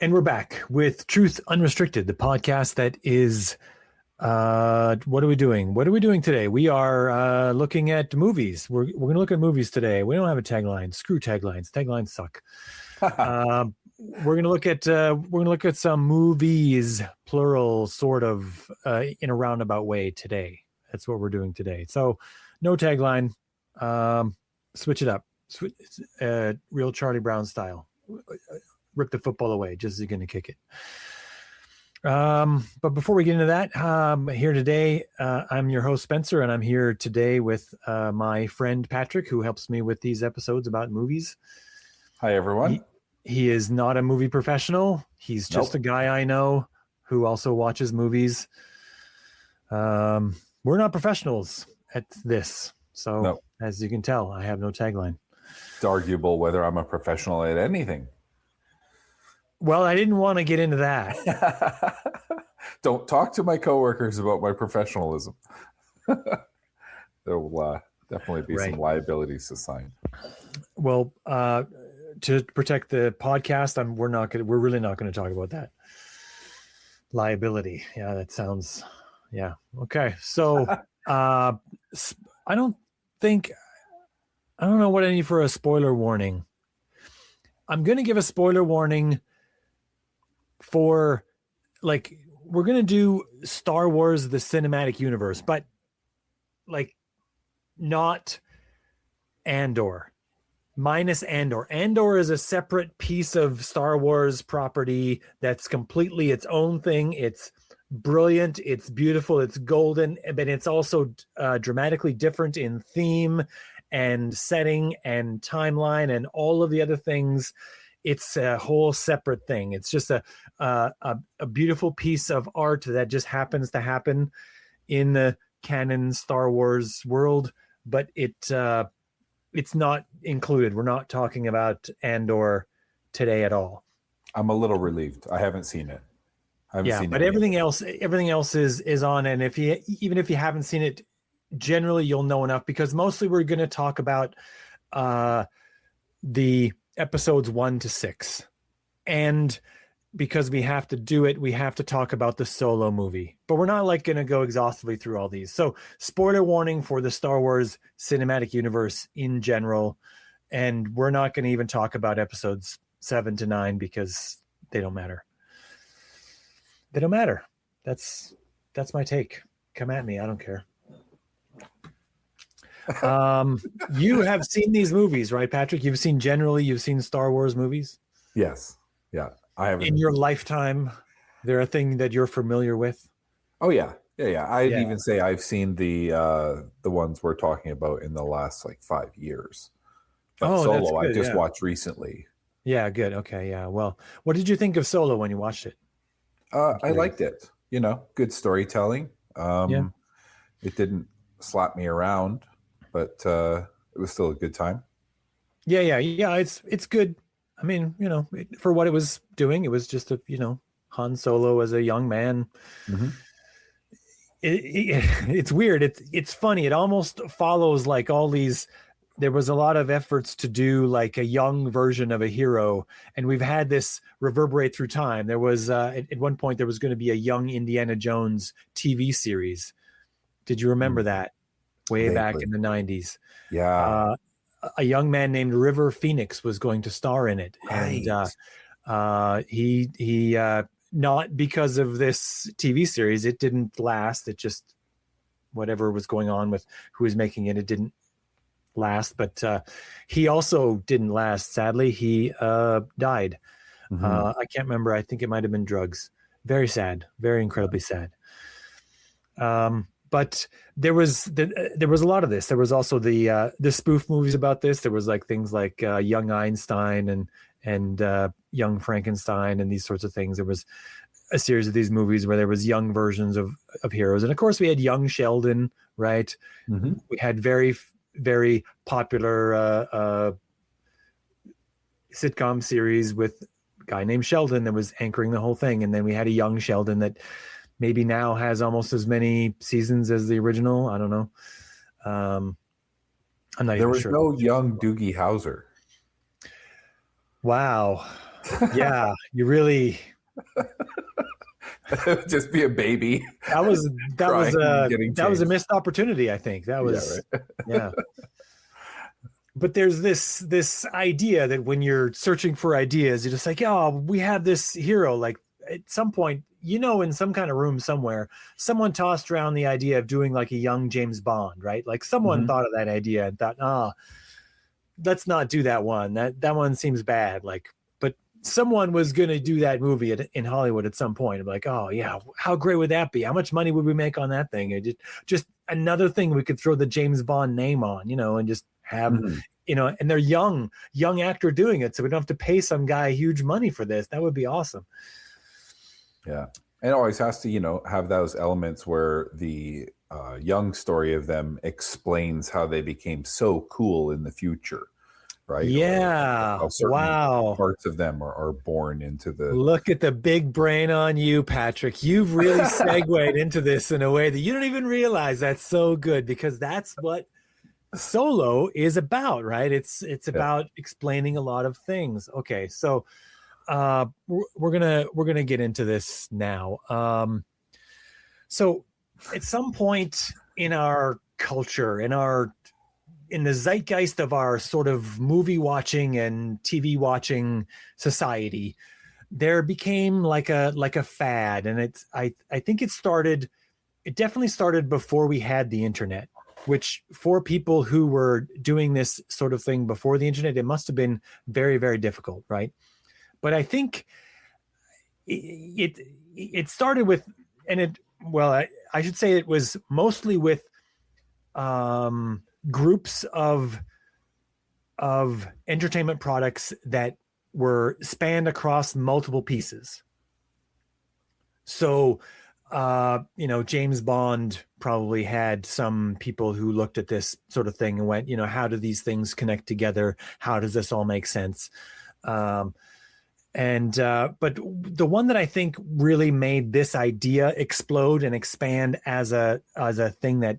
And we're back with Truth Unrestricted, the podcast that is, what are we doing? What are we doing today? We are looking at movies. We're going to look at movies today. We don't have a tagline. Screw taglines. Taglines suck. We're going to look at some movies, plural, sort of, in a roundabout way today. That's what we're doing today. So, no tagline. Switch it up. Real Charlie Brown style. Rip the football away just as you're going to kick it. But before we get into that, here today, I'm your host, Spencer, and I'm here today with my friend, Patrick, who helps me with these episodes about movies. Hi, everyone. He is not a movie professional. He's just a guy I know who also watches movies. We're not professionals at this. So as you can tell, I have no tagline. It's arguable whether I'm a professional at anything. Well, I didn't want to get into that. Don't talk to my coworkers about my professionalism. There will definitely be some liabilities assigned. Well, to protect the podcast, we're really not going to talk about that. Liability. Yeah, that sounds. Yeah. Okay. So, I don't know what I need for a spoiler warning. I'm going to give a spoiler warning for, like, we're going to do Star Wars, the cinematic universe, but like not Andor, minus Andor. Andor is a separate piece of Star Wars property that's completely its own thing. It's brilliant. It's beautiful. It's golden, but it's also dramatically different in theme and setting and timeline and all of the other things. It's a whole separate thing. It's just a beautiful piece of art that just happens to happen in the canon Star Wars world, but it's not included. We're not talking about Andor today at all. I'm a little relieved. I haven't seen it. But everything else is on. And even if you haven't seen it, generally you'll know enough, because mostly we're going to talk about the episodes 1 to 6, and because we have to do it, we have to talk about the Solo movie, but we're not going to go exhaustively through all these. So spoiler warning for the Star Wars cinematic universe in general, and we're not going to even talk about episodes 7 to 9 because they don't matter. That's my take. Come at me, I don't care. You have seen these movies, right, Patrick? You've seen Star Wars movies? Yes. Yeah. I have. In your lifetime, they're a thing that you're familiar with? Oh yeah. I'd even say I've seen the ones we're talking about in the last 5 years. But Solo, that's good, I just watched recently. Yeah, good. Okay, yeah. Well, what did you think of Solo when you watched it? I liked it. Good storytelling. It didn't slap me around, but it was still a good time. Yeah. It's good. I mean, for what it was doing, it was just Han Solo as a young man. Mm-hmm. It's weird. It's funny. It almost follows all these. There was a lot of efforts to do a young version of a hero, and we've had this reverberate through time. There was at one point there was going to be a young Indiana Jones TV series. Did you remember that? Way back in the 90s. Yeah. A young man named River Phoenix was going to star in it. Right. And he not because of this TV series, it didn't last. It just, whatever was going on with who was making it, it didn't last. But he also didn't last. Sadly, he died. Mm-hmm. I can't remember. I think it might have been drugs. Very sad. Very incredibly sad. But there was a lot of this. There was also the spoof movies about this. There was things like Young Einstein and Young Frankenstein and these sorts of things. There was a series of these movies where there was young versions of heroes, and of course we had Young Sheldon, right? Mm-hmm. We had very, very popular sitcom series with a guy named Sheldon that was anchoring the whole thing, and then we had a Young Sheldon that maybe now has almost as many seasons as the original. I don't know. I'm not even sure. There was no young Doogie Howser. Wow. Yeah, you really. Just be a baby. That was Crying and getting that was a changed. missed opportunity, I think. That Yeah, was right. yeah. But there's this idea that when you're searching for ideas, you're just like, oh, we have this hero. Like at some point, in some kind of room somewhere, someone tossed around the idea of doing like a young James Bond, right? Like someone thought of that idea and thought, let's not do that one. That one seems bad. Like, but someone was going to do that movie in Hollywood at some point. I'm like, oh yeah, how great would that be? How much money would we make on that thing? It just another thing we could throw the James Bond name on, and just have, and they're young actor doing it. So we don't have to pay some guy huge money for this. That would be awesome. Yeah. And it always has to, have those elements where the young story of them explains how they became so cool in the future, right? Yeah. Wow. Parts of them are born into the. Look at the big brain on you, Patrick. You've really segued into this in a way that you don't even realize. That's so good, because that's what Solo is about, right? It's about explaining a lot of things. Okay, so we're gonna get into this now. So at some point in our culture, in the zeitgeist of our sort of movie watching and TV watching society, there became like a fad, and I think it definitely started before we had the internet, which for people who were doing this sort of thing before the internet, it must have been very, very difficult, right? But I think it started with, I should say it was mostly with groups of entertainment products that were spanned across multiple pieces. So, James Bond probably had some people who looked at this sort of thing and went, how do these things connect together? How does this all make sense? But the one that I think really made this idea explode and expand as a thing that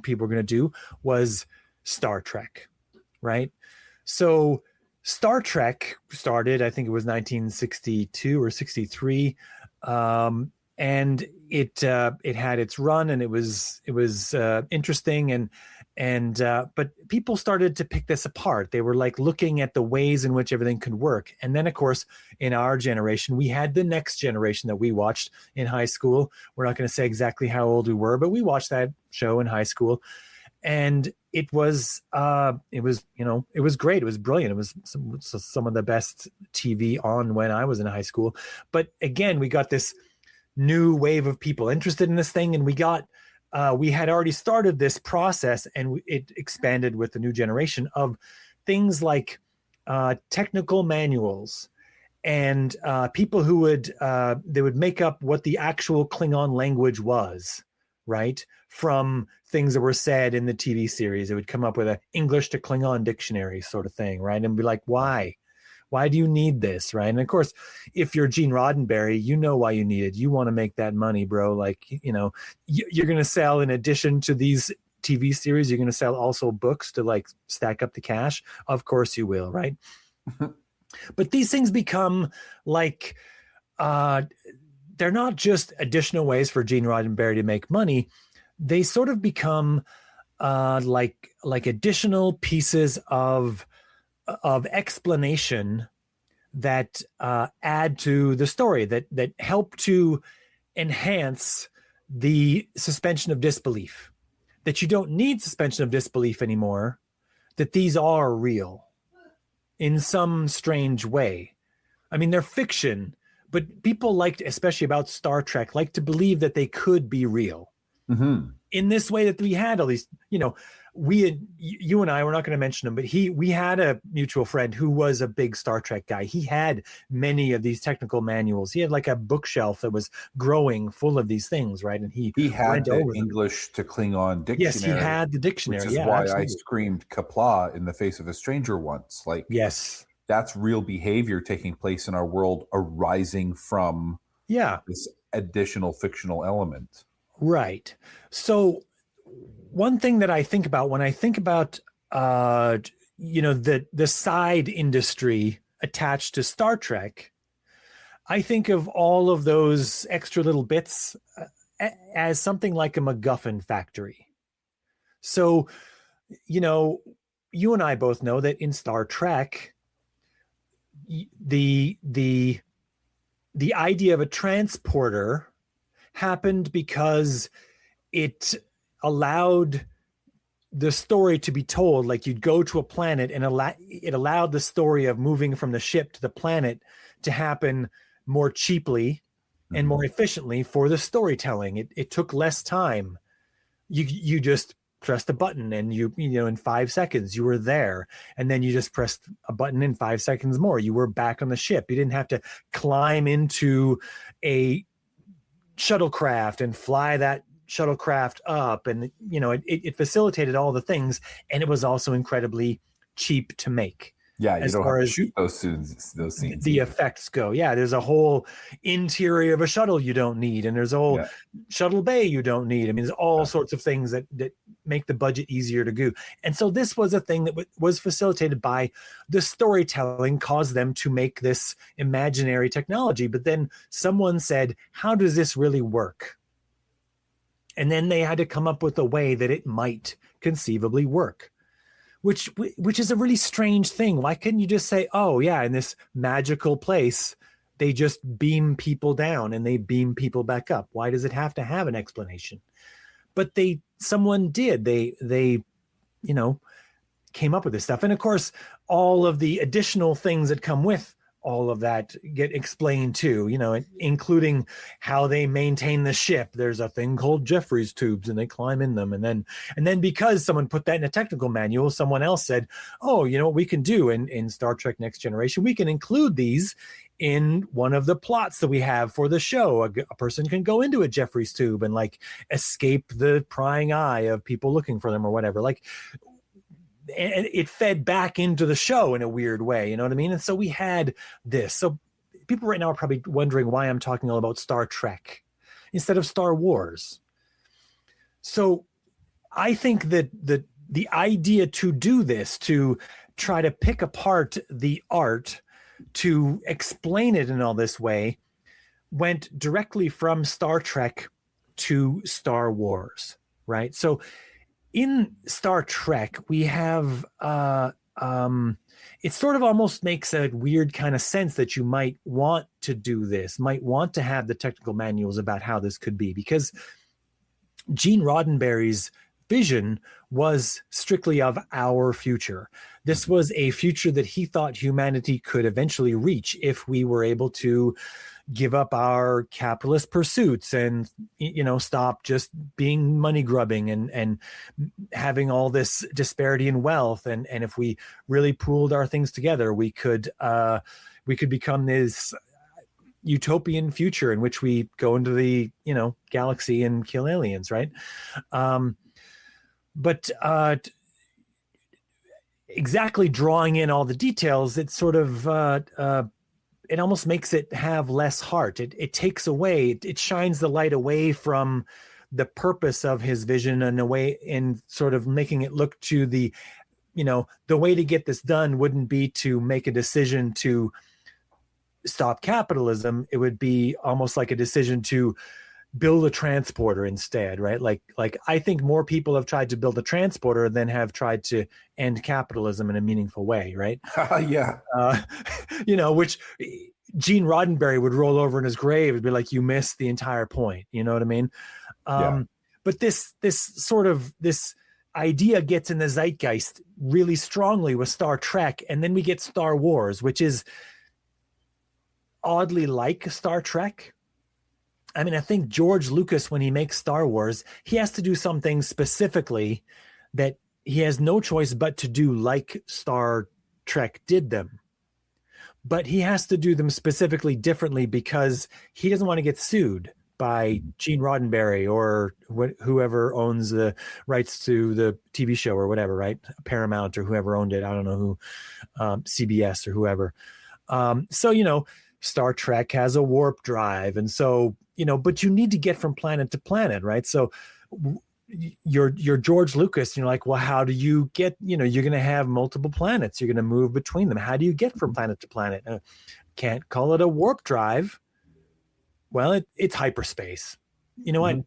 people were going to do was Star Trek, right? So Star Trek started, I think it was 1962 or 63. And it had its run, and it was interesting, but people started to pick this apart. They were like looking at the ways in which everything could work. And then, of course, in our generation, we had the next generation that we watched in high school. We're not going to say exactly how old we were, but we watched that show in high school, and it was great. It was brilliant. It was some of the best TV on when I was in high school. But again, we got this new wave of people interested in this thing, and we had already started this process, and it expanded with the new generation of things like technical manuals and people who would make up what the actual Klingon language was, right? From things that were said in the TV series. It would come up with an English to Klingon dictionary sort of thing, right? And be like, why? Why do you need this, right? And of course, if you're Gene Roddenberry, you know why you need it. You want to make that money, bro. Like, you're going to sell, in addition to these TV series, you're going to sell also books to like stack up the cash. Of course you will, right? But these things become like, they're not just additional ways for Gene Roddenberry to make money. They sort of become like additional pieces of explanation that add to the story, that help to enhance the suspension of disbelief, that you don't need suspension of disbelief anymore, that these are real in some strange way. I mean, they're fiction, but people liked, especially about Star Trek, like to believe that they could be real. In this way that we had all these, you and I, we're not going to mention him, but we had a mutual friend who was a big Star Trek guy. He had many of these technical manuals. He had like a bookshelf that was growing full of these things, right? And he had the English to Klingon dictionary. Yes, he had the dictionary. Which is why absolutely. I screamed "Qapla" in the face of a stranger once. Like, yes, that's real behavior taking place in our world, arising from this additional fictional element. Right. So one thing that I think about when I think about, the side industry attached to Star Trek, I think of all of those extra little bits as something like a MacGuffin factory. So, you and I both know that in Star Trek, the idea of a transporter happened because it allowed the story to be told. Like, you'd go to a planet and it allowed the story of moving from the ship to the planet to happen more cheaply and more efficiently for the storytelling. It took less time. You just pressed a button and in 5 seconds you were there, and then you just pressed a button in 5 seconds more, you were back on the ship. You didn't have to climb into a shuttlecraft and fly that shuttlecraft up, and it facilitated all the things, and it was also incredibly cheap to make. Yeah, you don't have to shoot those scenes. The effects go. Yeah, there's a whole interior of a shuttle you don't need, and there's a whole shuttle bay you don't need. I mean, there's all sorts of things that make the budget easier to do. And so this was a thing that was facilitated by the storytelling, caused them to make this imaginary technology. But then someone said, how does this really work? And then they had to come up with a way that it might conceivably work. Which is a really strange thing. Why couldn't you just say, oh yeah, in this magical place, they just beam people down and they beam people back up? Why does it have to have an explanation? But someone did. They came up with this stuff. And of course, all of the additional things that come with all of that get explained too, including how they maintain the ship. There's a thing called Jeffries tubes, and they climb in them. And then because someone put that in a technical manual, someone else said, oh, what we can do in Star Trek Next Generation? We can include these in one of the plots that we have for the show. A person can go into a Jeffries tube and escape the prying eye of people looking for them or whatever. And it fed back into the show in a weird way, you know what I mean? And so we had this. So people right now are probably wondering why I'm talking all about Star Trek instead of Star Wars. So I think that the idea to do this, to try to pick apart the art, to explain it in all this way, went directly from Star Trek to Star Wars, right? So in Star Trek, we have it sort of almost makes a weird kind of sense that you might want to do this, might want to have the technical manuals about how this could be, because Gene Roddenberry's vision was strictly of our future. This was a future that he thought humanity could eventually reach if we were able to give up our capitalist pursuits and stop just being money grubbing and having all this disparity in wealth, and if we really pooled our things together, we could become this utopian future in which we go into the galaxy and kill aliens, right? But exactly drawing in all the details, it's sort of it almost makes it have less heart. It takes away, it shines the light away from the purpose of his vision, and away in sort of making it look to the way to get this done wouldn't be to make a decision to stop capitalism. It would be almost like a decision to build a transporter instead, right? Like I think more people have tried to build a transporter than have tried to end capitalism in a meaningful way, right? Yeah. Which Gene Roddenberry would roll over in his grave and be like, you missed the entire point. You know what I mean? But this idea gets in the zeitgeist really strongly with Star Trek. And then we get Star Wars, which is oddly like Star Trek. I mean, I think George Lucas, when he makes Star Wars, he has to do something specifically that he has no choice but to do like Star Trek did them. But he has to do them specifically differently because he doesn't want to get sued by Gene Roddenberry or whoever owns the rights to the TV show or whatever, right? Paramount or whoever owned it. I don't know who, CBS or whoever. So, Star Trek has a warp drive. And so, but you need to get from planet to planet, right? So you're George Lucas, and you're like, well, how do you get, you're going to have multiple planets, you're going to move between them, how do you get from planet to planet? Can't call it a warp drive. Well, it's hyperspace. You know what?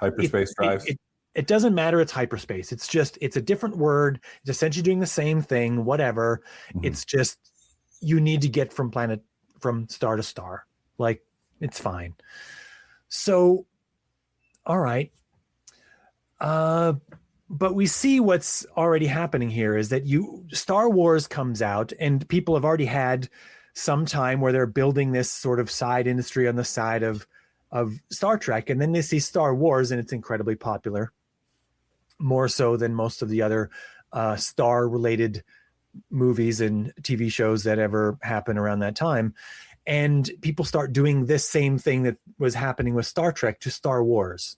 Hyperspace drives. It doesn't matter. It's hyperspace. It's a different word. It's essentially doing the same thing, whatever. It's just, you need to get from star to star. Like, it's fine. So, all right. But we see what's already happening here is that Star Wars comes out, and people have already had some time where they're building this sort of side industry on the side of Star Trek. And then they see Star Wars, and it's incredibly popular, more so than most of the other star related movies and TV shows that ever happen around that time. And people start doing this same thing that was happening with Star Trek to Star Wars.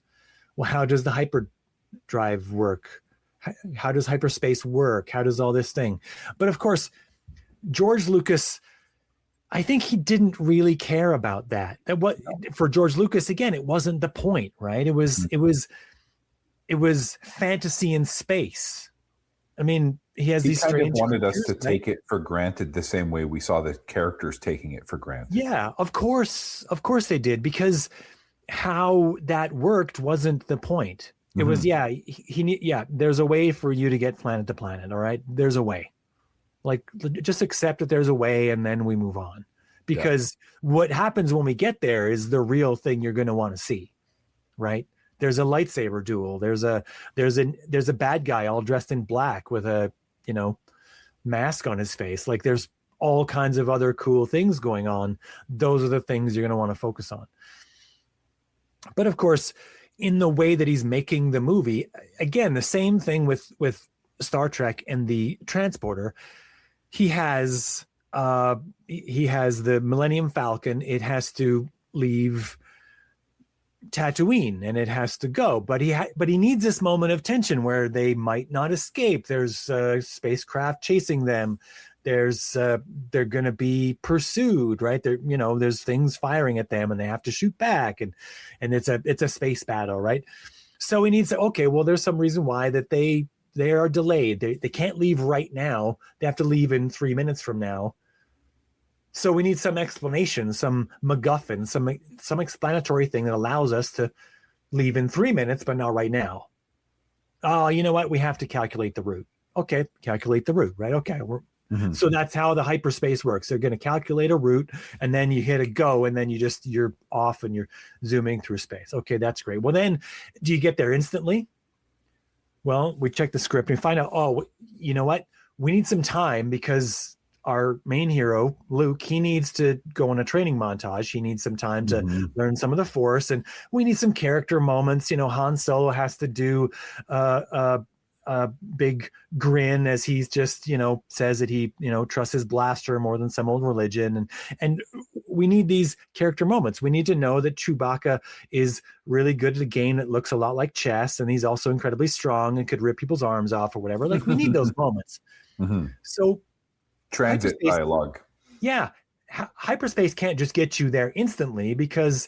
Well, how does the hyperdrive work? How does hyperspace work? How does all this thing? But of course, George Lucas, I think he didn't really care about that. For George Lucas, again, it wasn't the point, right? It was fantasy in space. I mean, he these strange wanted us to take it for granted the same way we saw the characters taking it for granted. Yeah, of course they did, because how that worked wasn't the point. It was, there's a way for you to get planet to planet. All right. There's a way. Like, just accept that there's a way, and then we move on, because what happens when we get there is the real thing you're going to want to see. Right. There's a lightsaber duel. There's a bad guy all dressed in black with a, mask on his face. Like, there's all kinds of other cool things going on. Those are the things you're going to want to focus on. But of course, in the way that he's making the movie, again, the same thing with Star Trek and the transporter. He has the Millennium Falcon. It has to leave Tatooine, and it has to go, but he needs this moment of tension where they might not escape. There's a spacecraft chasing them. They're going to be pursued, right? There's things firing at them, and they have to shoot back, and it's a space battle, right? So he needs to, okay, well, there's some reason why that they are delayed. They can't leave right now. They have to leave in 3 minutes from now. So we need some explanation, some MacGuffin, some explanatory thing that allows us to leave in 3 minutes, but not right now. Oh, you know what? We have to calculate the route. Okay, calculate the route, right? Okay. So that's how the hyperspace works. They're going to calculate a route, and then you hit a go, and then you're off and you're zooming through space. Okay, that's great. Well, then do you get there instantly? Well, we check the script and we find out, oh, you know what? We need some time, because our main hero, Luke, he needs to go on a training montage. He needs some time to learn some of the Force, and we need some character moments. Han Solo has to do a big grin as he's just, says that he, trusts his blaster more than some old religion. And we need these character moments. We need to know that Chewbacca is really good at a game that looks a lot like chess, and he's also incredibly strong and could rip people's arms off or whatever. Like, we need those moments. So transit dialogue. Yeah. Hyperspace can't just get you there instantly, because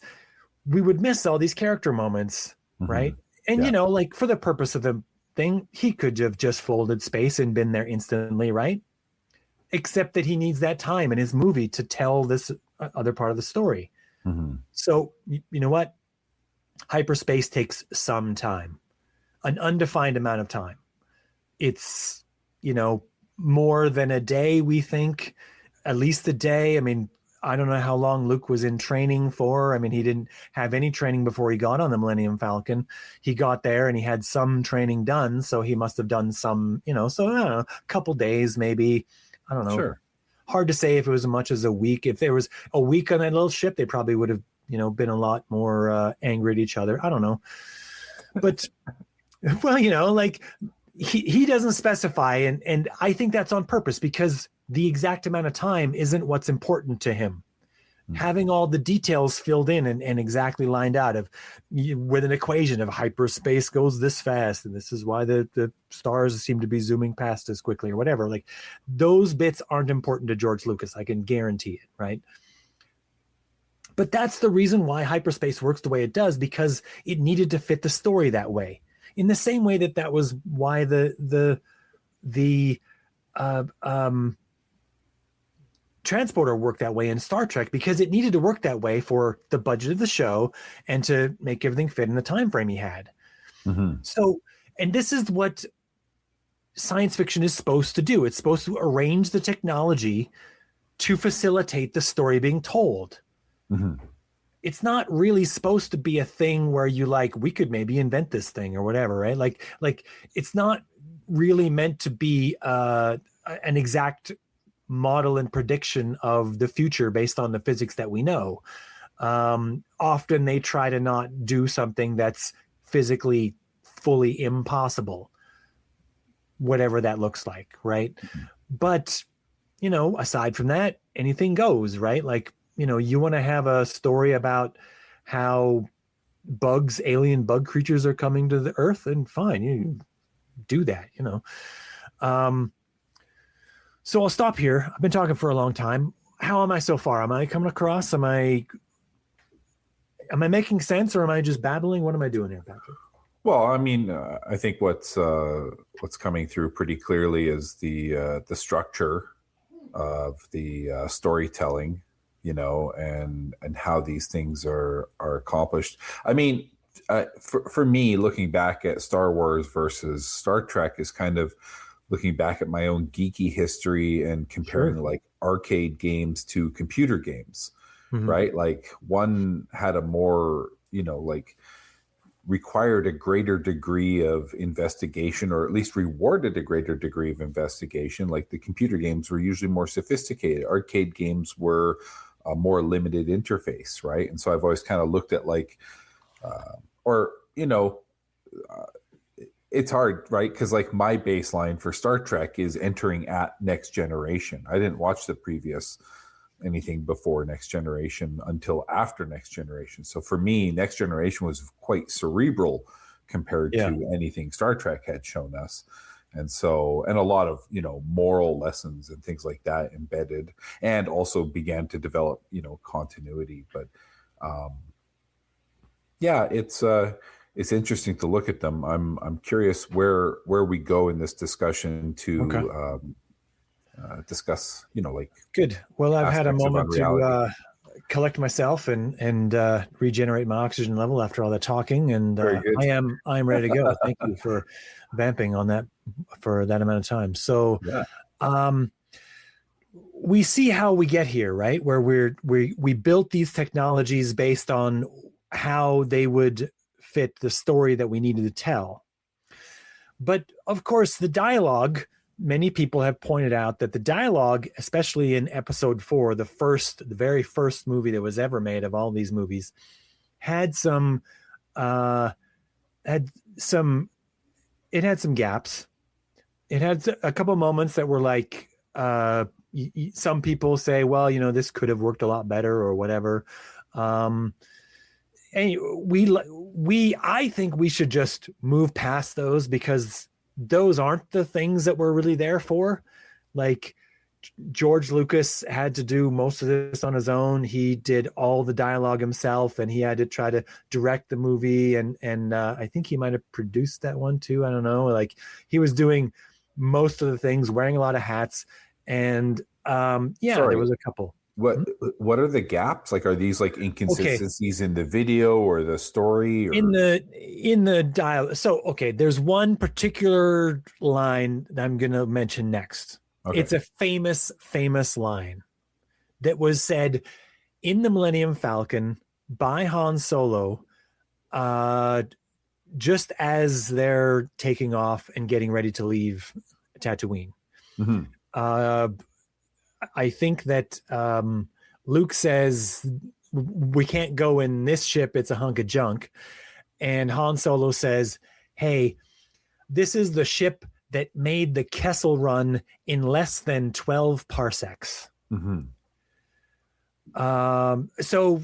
we would miss all these character moments, right? And, like, for the purpose of the thing, he could have just folded space and been there instantly, right? Except that he needs that time in his movie to tell this other part of the story. So, you know what? Hyperspace takes some time, an undefined amount of time. It's, more than a day, we think, at least a day. I mean, I don't know how long Luke was in training for. I mean, he didn't have any training before he got on the Millennium Falcon. He got there and he had some training done, so he must have done some, so I don't know, a couple days maybe. I don't know. Sure. Hard to say if it was as much as a week. If there was a week on that little ship, they probably would have, been a lot more angry at each other. I don't know. But, well, like, he doesn't specify, and I think that's on purpose, because the exact amount of time isn't what's important to him. Having all the details filled in and exactly lined out with an equation of hyperspace goes this fast, and this is why the stars seem to be zooming past as quickly, or whatever. Like, those bits aren't important to George Lucas. I can guarantee it, right? But that's the reason why hyperspace works the way it does, because it needed to fit the story that way. in the same way that was why the transporter worked that way in Star Trek, because it needed to work that way for the budget of the show and to make everything fit in the time frame he had. So, and this is what science fiction is supposed to do. It's supposed to arrange the technology to facilitate the story being told. It's not really supposed to be a thing where you like, we could maybe invent this thing or whatever, right? Like it's not really meant to be an exact model and prediction of the future based on the physics that we know. Often they try to not do something that's physically fully impossible, whatever that looks like, right? But, you know, aside from that, anything goes, right? Like, you know, you want to have a story about how alien bug creatures are coming to the Earth, and fine, you do that, you know. So I'll stop here. I've been talking for a long time. How am I so far? Am I coming across? Am I making sense, or am I just babbling? What am I doing here, Patrick? Well, I mean, I think what's coming through pretty clearly is the structure of the storytelling, you know, and how these things are accomplished. I mean, for me, looking back at Star Wars versus Star Trek is kind of looking back at my own geeky history and comparing like arcade games to computer games, right? Like one had a more, you know, like required a greater degree of investigation, or at least rewarded a greater degree of investigation. Like the computer games were usually more sophisticated. Arcade games were a more limited interface, right? And so I've always kind of looked at like, it's hard, right? Because like my baseline for Star Trek is entering at Next Generation. I didn't watch the previous anything before Next Generation until after Next Generation. So for me, Next Generation was quite cerebral compared to anything Star Trek had shown us. And so, and a lot of, you know, moral lessons and things like that embedded, and also began to develop, you know, continuity. But it's interesting to look at them. I'm curious where we go in this discussion to discuss, you know, like. Good. Well, I've had a moment to collect myself and regenerate my oxygen level after all that talking, and I'm ready to go. Thank you for vamping on that for that amount of time. So, we see how we get here, right? Where we built these technologies based on how they would fit the story that we needed to tell. But of course, the dialogue, many people have pointed out that the dialogue, especially in episode 4, the very first movie that was ever made of all these movies, had some gaps. It had a couple moments that were like, some people say, well, you know, this could have worked a lot better or whatever. And I think we should just move past those, because those aren't the things that we're really there for. Like George Lucas had to do most of this on his own. He did all the dialogue himself, and he had to try to direct the movie. And I think he might've produced that one too. I don't know. Like he was doing most of the things, wearing a lot of hats. And there was a couple. What are the gaps? Like, are these like inconsistencies in the video or the story? Or? In the dialogue. So, there's one particular line that I'm going to mention next. Okay. It's a famous line that was said in the Millennium Falcon by Han Solo, just as they're taking off and getting ready to leave Tatooine. I think that Luke says, we can't go in this ship. It's a hunk of junk. And Han Solo says, hey, this is the ship that made the Kessel Run in less than 12 parsecs. So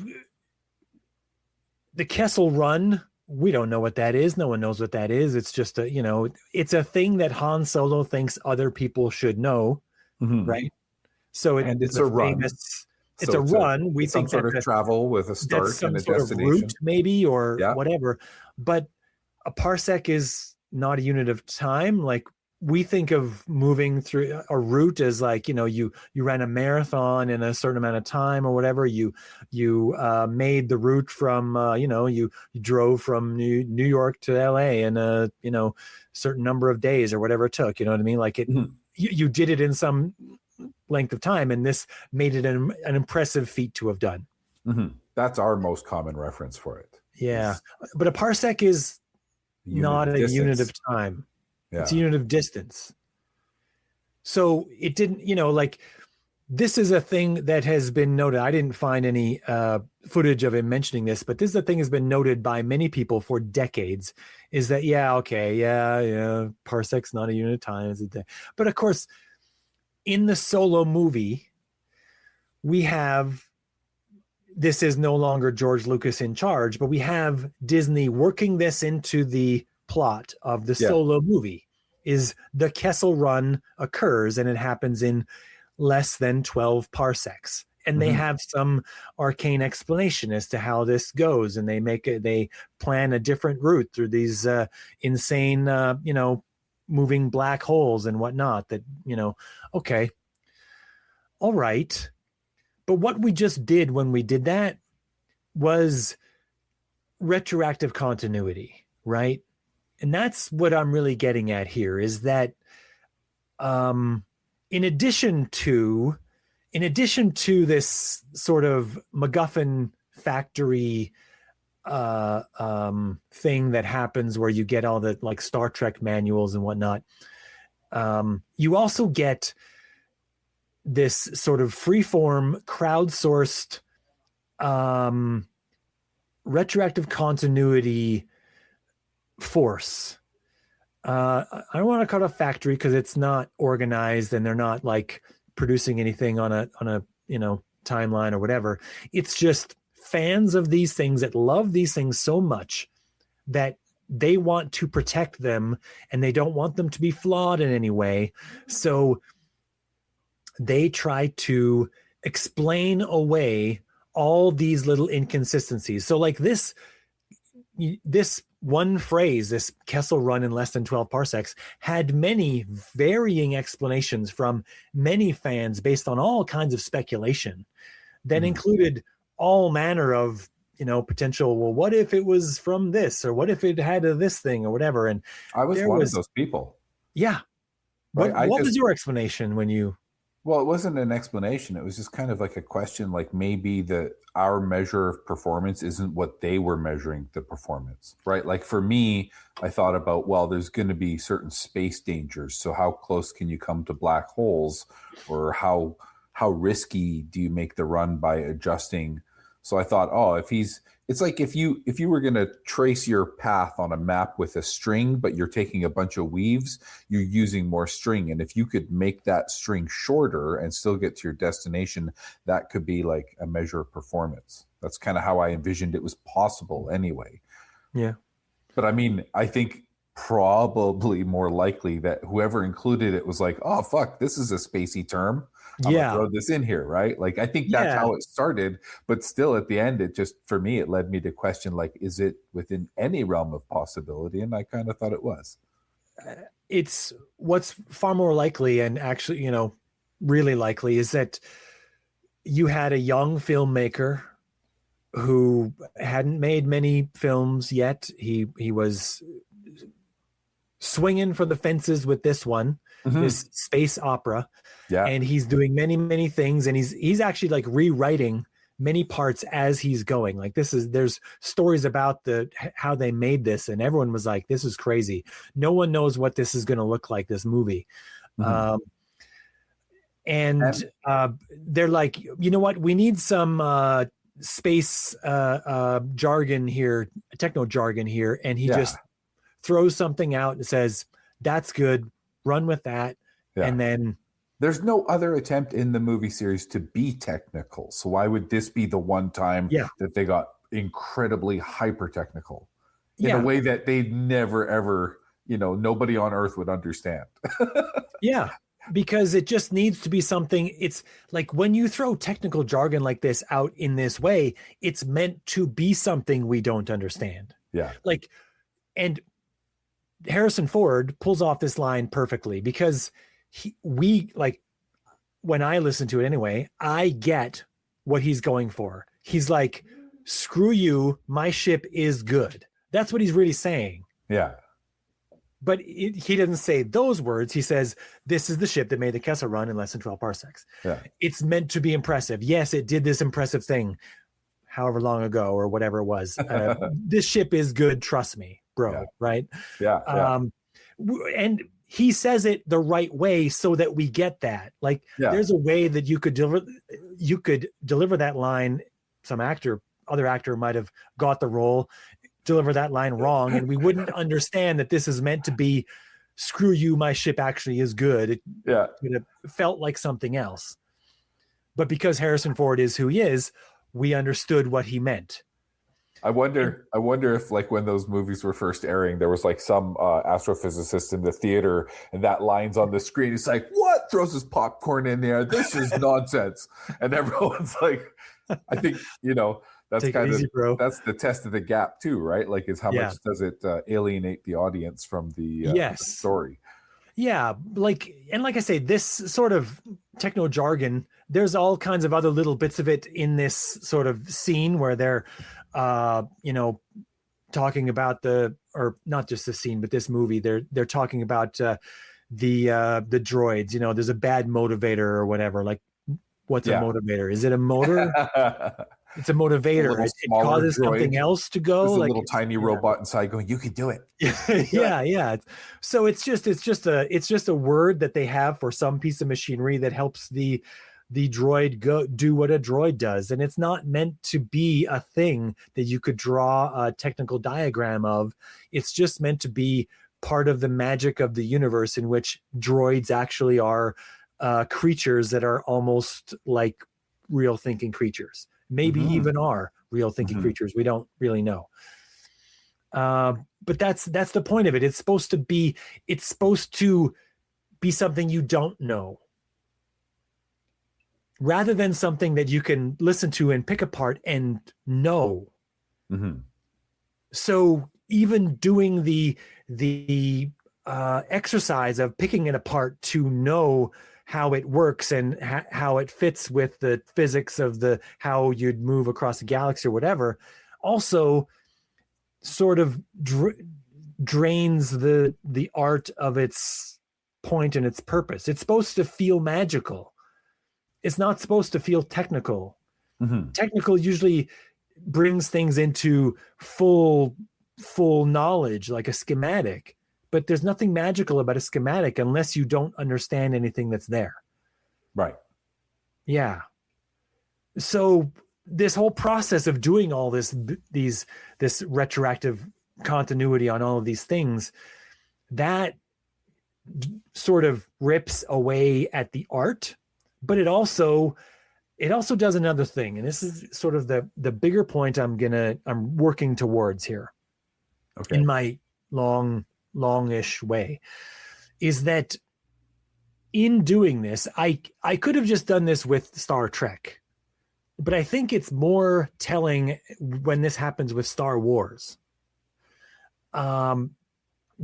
the Kessel Run, we don't know what that is. No one knows what that is. It's just it's a thing that Han Solo thinks other people should know. Right. So it's a run. It's a run. We think some sort of travel with a start and a destination, route maybe, or whatever. But a parsec is not a unit of time. Like we think of moving through a route as like, you ran a marathon in a certain amount of time or whatever. You made the route from you drove from New York to LA in a certain number of days or whatever it took. You know what I mean? Like you did it in some length of time, and this made it an impressive feat to have done. That's our most common reference for it. Yeah, but a parsec is not a unit of time. Yeah. It's a unit of distance. So it didn't, like this is a thing that has been noted. I didn't find any footage of him mentioning this, but this is a thing has been noted by many people for decades, is that, parsec's not a unit of time. But of course, in the Solo movie, we have, this is no longer George Lucas in charge, but we have Disney working this into the plot of the Solo movie. Is the Kessel Run occurs, and it happens in less than 12 parsecs. And they have some arcane explanation as to how this goes, and they plan a different route through these insane moving black holes and whatnot that, okay. All right. But what we just did when we did that was retroactive continuity, right? And that's what I'm really getting at here, is that in addition to this sort of MacGuffin factory thing that happens where you get all the like Star Trek manuals and whatnot, you also get this sort of freeform, crowdsourced retroactive continuity force. I don't want to call it a factory because it's not organized and they're not like producing anything on a timeline or whatever. It's just fans of these things that love these things so much that they want to protect them and they don't want them to be flawed in any way. So they try to explain away all these little inconsistencies. So like this one phrase, this Kessel Run in less than 12 parsecs, had many varying explanations from many fans based on all kinds of speculation that included all manner of, potential, well, what if it was from this, or what if it had this thing or whatever. And I was one of those people. Yeah. Right? What was your explanation when you... Well, it wasn't an explanation. It was just kind of like a question, like maybe our measure of performance isn't what they were measuring the performance, right? Like for me, I thought about, well, there's going to be certain space dangers. So how close can you come to black holes, or how risky do you make the run by adjusting? So I thought, it's like if you were going to trace your path on a map with a string, but you're taking a bunch of weaves, you're using more string. And if you could make that string shorter and still get to your destination, that could be like a measure of performance. That's kind of how I envisioned it was possible anyway. Yeah. But I mean, I think probably more likely that whoever included it was like, oh, fuck, this is a spacey term. I'm gonna throw this in here, right? Like, I think that's how it started, but still at the end, it just, for me, it led me to question, like, is it within any realm of possibility? And I kind of thought it was. It's what's far more likely, and actually, really likely, is that you had a young filmmaker who hadn't made many films yet. He was swinging for the fences with this one, this space opera. Yeah. And he's doing many, many things. And he's actually like rewriting many parts as he's going. Like there's stories about how they made this, and everyone was like, this is crazy. No one knows what this is going to look like, this movie. And they're like, you know what? We need some space jargon here, techno jargon here. And he just throws something out and says, that's good. Run with that. Yeah. And then there's no other attempt in the movie series to be technical. So why would this be the one time that they got incredibly hyper technical in a way that they never, ever, nobody on earth would understand? Yeah, because it just needs to be something. It's like when you throw technical jargon like this out in this way, it's meant to be something we don't understand. Yeah. Like, and Harrison Ford pulls off this line perfectly because we like, when I listen to it anyway, I get what he's going for. He's like, screw you, my ship is good. That's what he's really saying. Yeah. But he doesn't say those words. He says, this is the ship that made the Kessel run in less than 12 parsecs. Yeah. It's meant to be impressive. Yes, it did this impressive thing however long ago or whatever it was. This ship is good. Trust me, bro. Yeah. Right. Yeah. And he says it the right way so that we get that. Like, there's a way that you could deliver that line. Some other actor might have got the role, deliver that line wrong, and we wouldn't understand that this is meant to be, screw you, my ship actually is good. It would have felt like something else. But because Harrison Ford is who he is, we understood what he meant. I wonder if, like, when those movies were first airing, there was like some astrophysicist in the theater, and that line's on the screen. He's like, "What?" Throws his popcorn in there. This is nonsense, and everyone's like, "I think that's Take kind it easy, of bro." That's the test of the gap too, right? Like, is how much does it alienate the audience from the story? Yeah, like I say, this sort of techno jargon, there's all kinds of other little bits of it in this sort of scene where they're talking about or not just the scene, but this movie, they're talking about the droids. There's a bad motivator or whatever. Like, what's a motivator? Is it a motor? It's a motivator. It causes droid, something else to go. There's a little tiny robot inside going, "You could do it." Yeah. So it's just a word that they have for some piece of machinery that helps the droid do what a droid does, and it's not meant to be a thing that you could draw a technical diagram of. It's just meant to be part of the magic of the universe, in which droids actually are creatures that are almost like real thinking creatures. Maybe even are real thinking creatures. We don't really know. But that's the point of it. It's supposed to be something you don't know, rather than something that you can listen to and pick apart and know. So even doing the exercise of picking it apart to know how it works and how it fits with the physics of how you'd move across the galaxy or whatever, also sort of drains the art of its point and its purpose. It's supposed to feel magical. It's not supposed to feel technical. Technical usually brings things into full knowledge, like a schematic. But there's nothing magical about a schematic unless you don't understand anything that's there. Right. Yeah. So this whole process of doing all this retroactive continuity on all of these things, that sort of rips away at the art, but it also does another thing. And this is sort of the bigger point I'm working towards here. Okay. In my longish way, is that in doing this, I could have just done this with Star Trek, but I think it's more telling when this happens with Star Wars,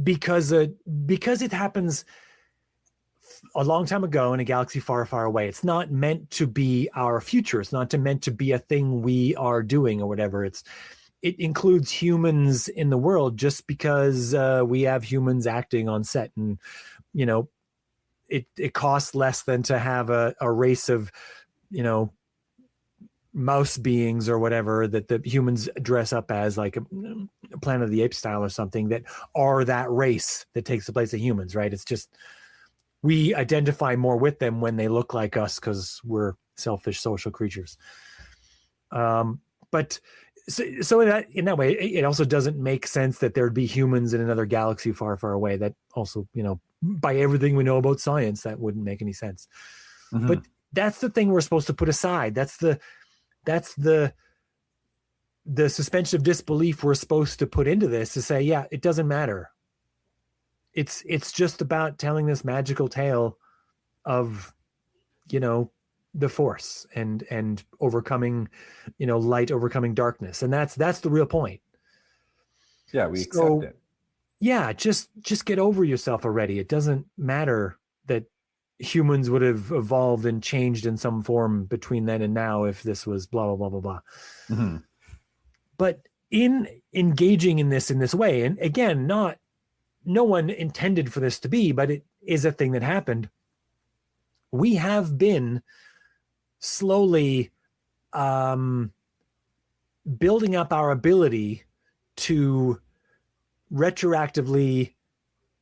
because it happens a long time ago in a galaxy far, far away. It's not meant to be our future. It's not meant to be a thing we are doing or whatever. It includes humans in the world just because we have humans acting on set, and it costs less than to have a race of mouse beings or whatever that the humans dress up as, like a Planet of the Apes style or something, that are that race that takes the place of humans, right? It's just we identify more with them when they look like us because we're selfish social creatures. But so in that way, it also doesn't make sense that there'd be humans in another galaxy far, far away. That also, by everything we know about science, that wouldn't make any sense. But that's the thing we're supposed to put aside. That's the suspension of disbelief we're supposed to put into this, to say, yeah, it doesn't matter. It's just about telling this magical tale of, the Force and overcoming, light overcoming darkness. And that's the real point. Yeah, we accept it. yeah, just get over yourself already. It doesn't matter that humans would have evolved and changed in some form between then and now if this was blah blah blah blah blah. Mm-hmm. But in engaging in this way, and again, no one intended for this to be, but it is a thing that happened. We have been slowly building up our ability to retroactively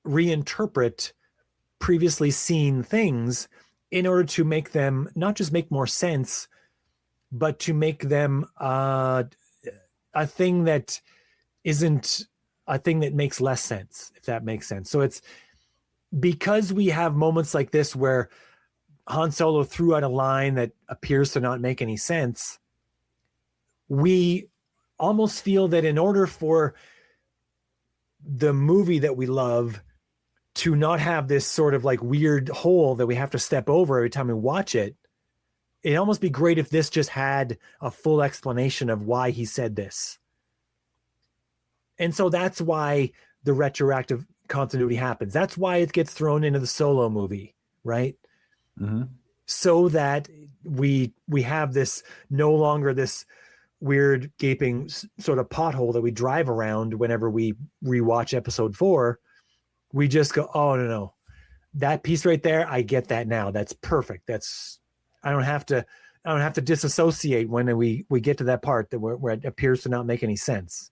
reinterpret previously seen things in order to make them not just make more sense, but to make them a thing that isn't a thing that makes less sense, if that makes sense. So it's because we have moments like this where Han Solo threw out a line that appears to not make any sense, we almost feel that in order for the movie that we love to not have this sort of like weird hole that we have to step over every time we watch it, it'd almost be great if this just had a full explanation of why he said this. And so that's why the retroactive continuity happens. That's why it gets thrown into the Solo movie, right? Mm-hmm. So that we have this no longer this weird gaping sort of pothole that we drive around whenever we rewatch episode 4. We just go, oh no, that piece right there, I get that now. That's perfect. That's I don't have to disassociate when we get to that part that where it appears to not make any sense.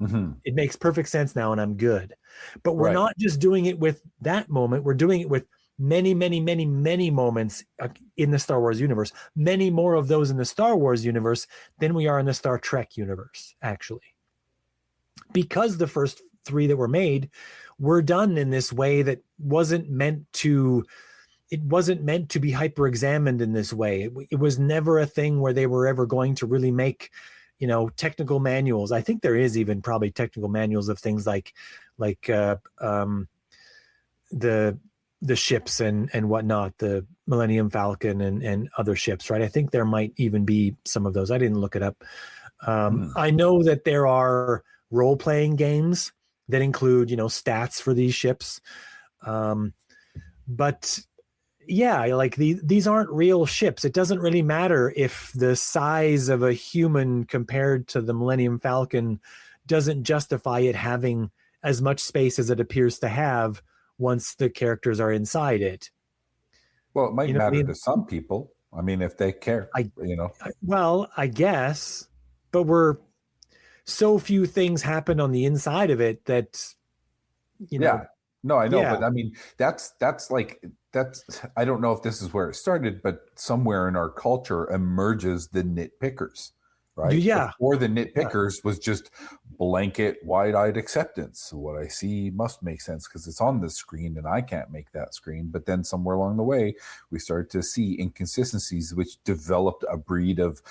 Mm-hmm. It makes perfect sense now, and I'm good. But we're Right. not just doing it with that moment. We're doing it with many, many, many, many moments in the Star Wars universe. Many more of those in the Star Wars universe than we are in the Star Trek universe, actually. Because the first 3 that were made were done in this way that wasn't meant to be hyper examined in this way. It was never a thing where they were ever going to really make, technical manuals. I think there is even probably technical manuals of things like the ships and whatnot, the Millennium Falcon and other ships, right? I think there might even be some of those. I didn't look it up. I know that there are role-playing games that include, stats for these ships. But yeah, like these aren't real ships. It doesn't really matter if the size of a human compared to the Millennium Falcon doesn't justify it having as much space as it appears to have once the characters are inside it. Well, it might You know what I matter mean? to some people. I mean, if they care, Well, I guess, but so few things happen on the inside of it that, Yeah. No, I know, yeah. but I mean, that's I don't know if this is where it started, but somewhere in our culture emerges the nitpickers, right? Yeah. Before the nitpickers was just blanket wide-eyed acceptance. What I see must make sense because it's on the screen and I can't make that screen. But then somewhere along the way, we started to see inconsistencies, which developed a breed of,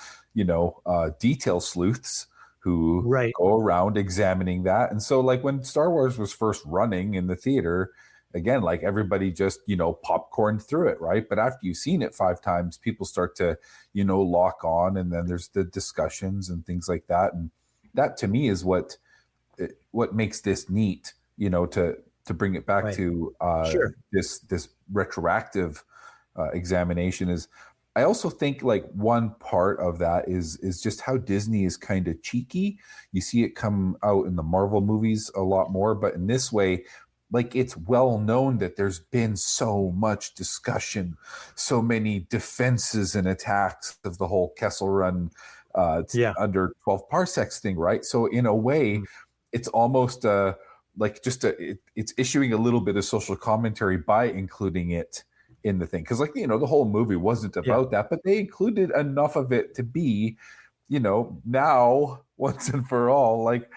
detail sleuths who go around examining that. And so like when Star Wars was first running in the theater, again, like everybody just, popcorn through it, right? But after you've seen it 5 times, people start to, lock on, and then there's the discussions and things like that. And that to me is what makes this neat, to bring it back to this retroactive examination is I also think like one part of that is just how Disney is kind of cheeky. You see it come out in the Marvel movies a lot more, but in this way, like it's well known that there's been so much discussion, so many defenses and attacks of the whole Kessel Run under 12 parsecs thing, right? So in a way, it's almost it's issuing a little bit of social commentary by including it in the thing, because the whole movie wasn't about that, but they included enough of it to be, now once and for all, like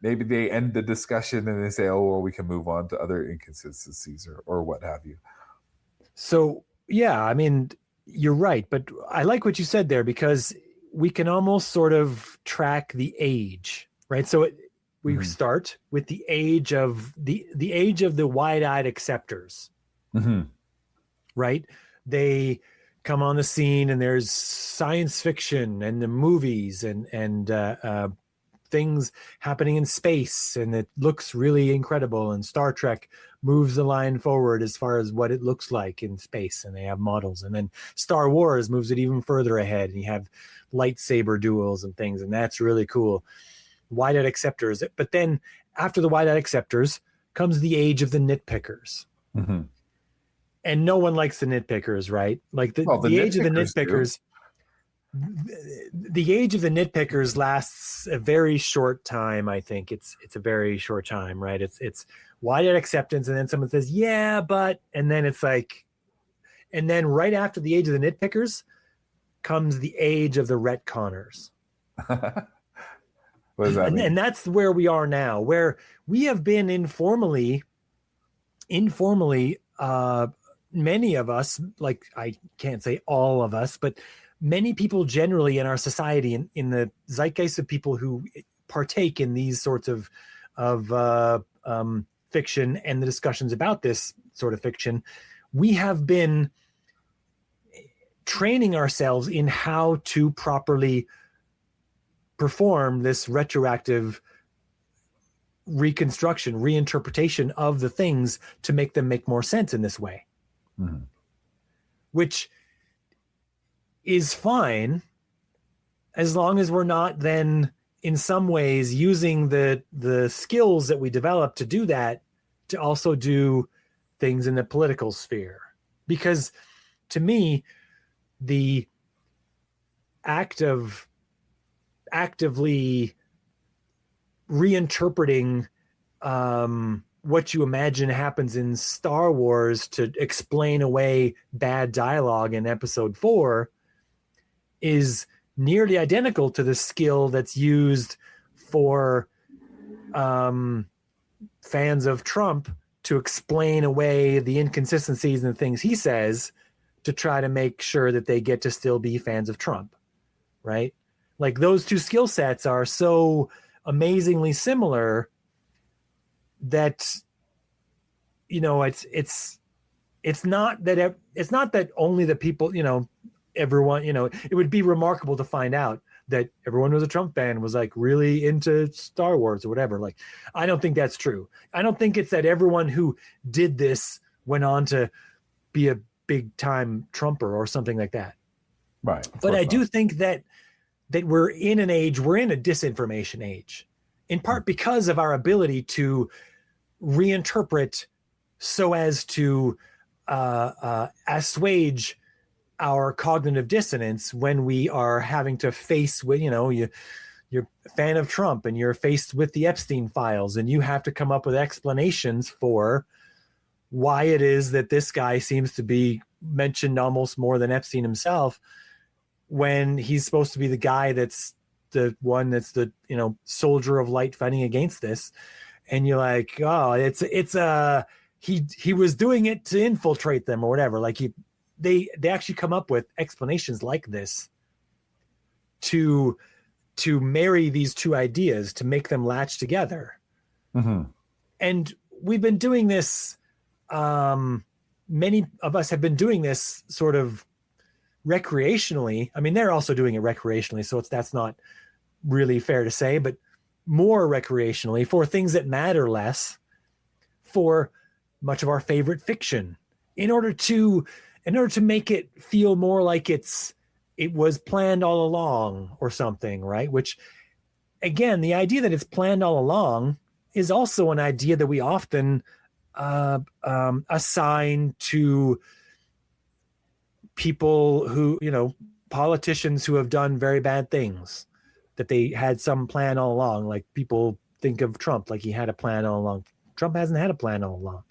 maybe they end the discussion and they say, oh well, we can move on to other inconsistencies or what have you. So yeah, I mean, you're right, but I like what you said there because we can almost sort of track the age, right? So we start with the age of the wide-eyed acceptors. Right? They come on the scene and there's science fiction and the movies and things happening in space, and it looks really incredible. And Star Trek moves the line forward as far as what it looks like in space, and they have models. And then Star Wars moves it even further ahead, and you have lightsaber duels and things, and that's really cool. Wide-eyed acceptors. But then after the wide-eyed acceptors comes the age of the nitpickers. Mm-hmm. And no one likes the nitpickers, right? Like the age of the nitpickers, the age of the nitpickers lasts a very short time. I think it's a very short time, right? It's wide-eyed acceptance, and then someone says, yeah, but, and then it's like, and then right after the age of the nitpickers comes the age of the retconners. What does that mean? And that's where we are now, where we have been informally, many of us, like I can't say all of us, but many people generally in our society, in the zeitgeist of people who partake in these sorts of fiction and the discussions about this sort of fiction, we have been training ourselves in how to properly perform this retroactive reconstruction, reinterpretation of the things to make them make more sense in this way. Mm-hmm. Which is fine as long as we're not then in some ways using the skills that we develop to do that to also do things in the political sphere. Because to me, the act of actively reinterpreting what you imagine happens in Star Wars to explain away bad dialogue in episode 4 is nearly identical to the skill that's used for fans of Trump to explain away the inconsistencies and the things he says to try to make sure that they get to still be fans of Trump, right? Like those two skill sets are so amazingly similar that, you know, it's not that only the people, you know, everyone, you know, it would be remarkable to find out that everyone who's a Trump fan was like really into Star Wars or whatever. Like, I don't think that's true. I don't think it's that everyone who did this went on to be a big time Trumper or something like that. Right. But I do think that we're in a disinformation age, in part because of our ability to reinterpret so as to assuage our cognitive dissonance when we are having to face with, you know, you're a fan of Trump and you're faced with the Epstein files and you have to come up with explanations for why it is that this guy seems to be mentioned almost more than Epstein himself, when he's supposed to be the guy that's the one that's the, you know, soldier of light fighting against this. And you're like, oh, he was doing it to infiltrate them or whatever. Like they actually come up with explanations like this to marry these two ideas, to make them latch together. Mm-hmm. And we've been doing this. Many of us have been doing this sort of recreationally. I mean, they're also doing it recreationally, so that's not really fair to say, but more recreationally for things that matter less, for much of our favorite fiction, in order to make it feel more like it was planned all along or something, right? Which, again, the idea that it's planned all along is also an idea that we often assign to people who, you know, politicians who have done very bad things, that they had some plan all along. Like people think of Trump like he had a plan all along. Trump hasn't had a plan all along.